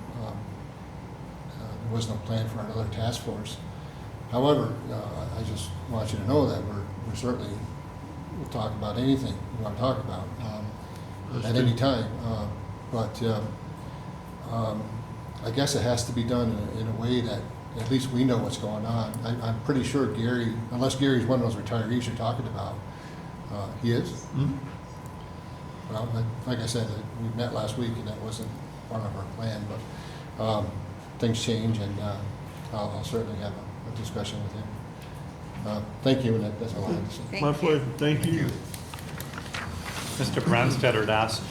Speaker 19: there was no plan for another task force. However, I just want you to know that we're certainly, we'll talk about anything we want to talk about at any time. But I guess it has to be done in a way that at least we know what's going on. I'm pretty sure Gary, unless Gary's one of those retirees you're talking about, he is?
Speaker 4: Mm-hmm.
Speaker 19: Well, like I said, we met last week and that wasn't part of our plan, but things change, and I'll certainly have a discussion with him. Thank you, and that's all I have to say.
Speaker 3: Thank
Speaker 8: My
Speaker 3: you.
Speaker 8: pleasure, thank you.
Speaker 4: Mr. Branstetter had asked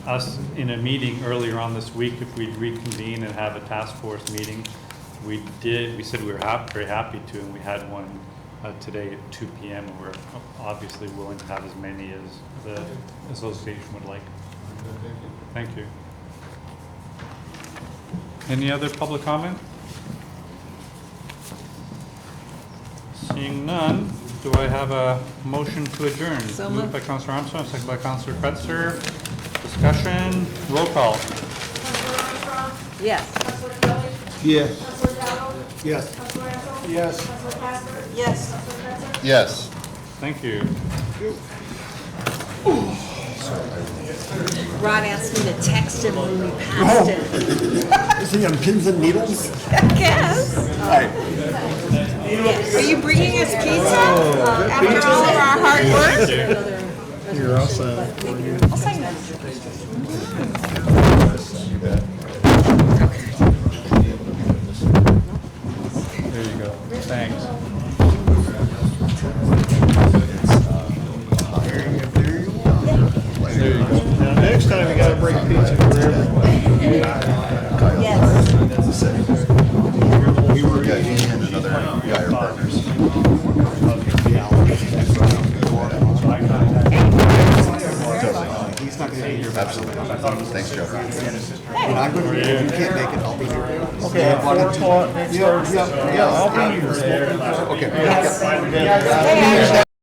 Speaker 4: us in a meeting earlier on this week if we'd reconvene and have a task force meeting. We did, we said we were very happy to, and we had one today at 2 p.m. and we're obviously willing to have as many as the association would like. Thank you. Any other public comment? Seeing none, do I have a motion to adjourn?
Speaker 3: So
Speaker 4: Moved
Speaker 3: moved.
Speaker 4: by Councilor Armstrong, second by Councilor Kretzer. Discussion, roll call.
Speaker 6: Councilor Armstrong?
Speaker 3: Yes.
Speaker 6: Councilor Kelly?
Speaker 8: Yes.
Speaker 6: Councilor Dowd?
Speaker 8: Yes.
Speaker 6: Councilor Ansel?
Speaker 8: Yes.
Speaker 6: Councilor Casper?
Speaker 2: Yes.
Speaker 6: Councilor Kretzer?
Speaker 11: Yes.
Speaker 4: Thank you.
Speaker 3: Rod asked me to text him when we passed it.
Speaker 9: Is he on pins and needles?
Speaker 3: I guess.
Speaker 9: Hi.
Speaker 3: Are you bringing us pizza after all of our hard work?
Speaker 8: Here, I'll sign it for you.
Speaker 3: I'll sign that.
Speaker 4: There you go. Thanks. There you go.
Speaker 8: Now, next time you gotta bring pizza for everybody.
Speaker 11: We were Dean and another guy are partners.
Speaker 9: He's not gonna be here.
Speaker 11: Absolutely. Thanks, Joe.
Speaker 9: And I'm gonna, if you can't make it, I'll be here.
Speaker 8: Okay, at 4 o'clock next Thursday. Yeah, I'll be here.
Speaker 11: Okay.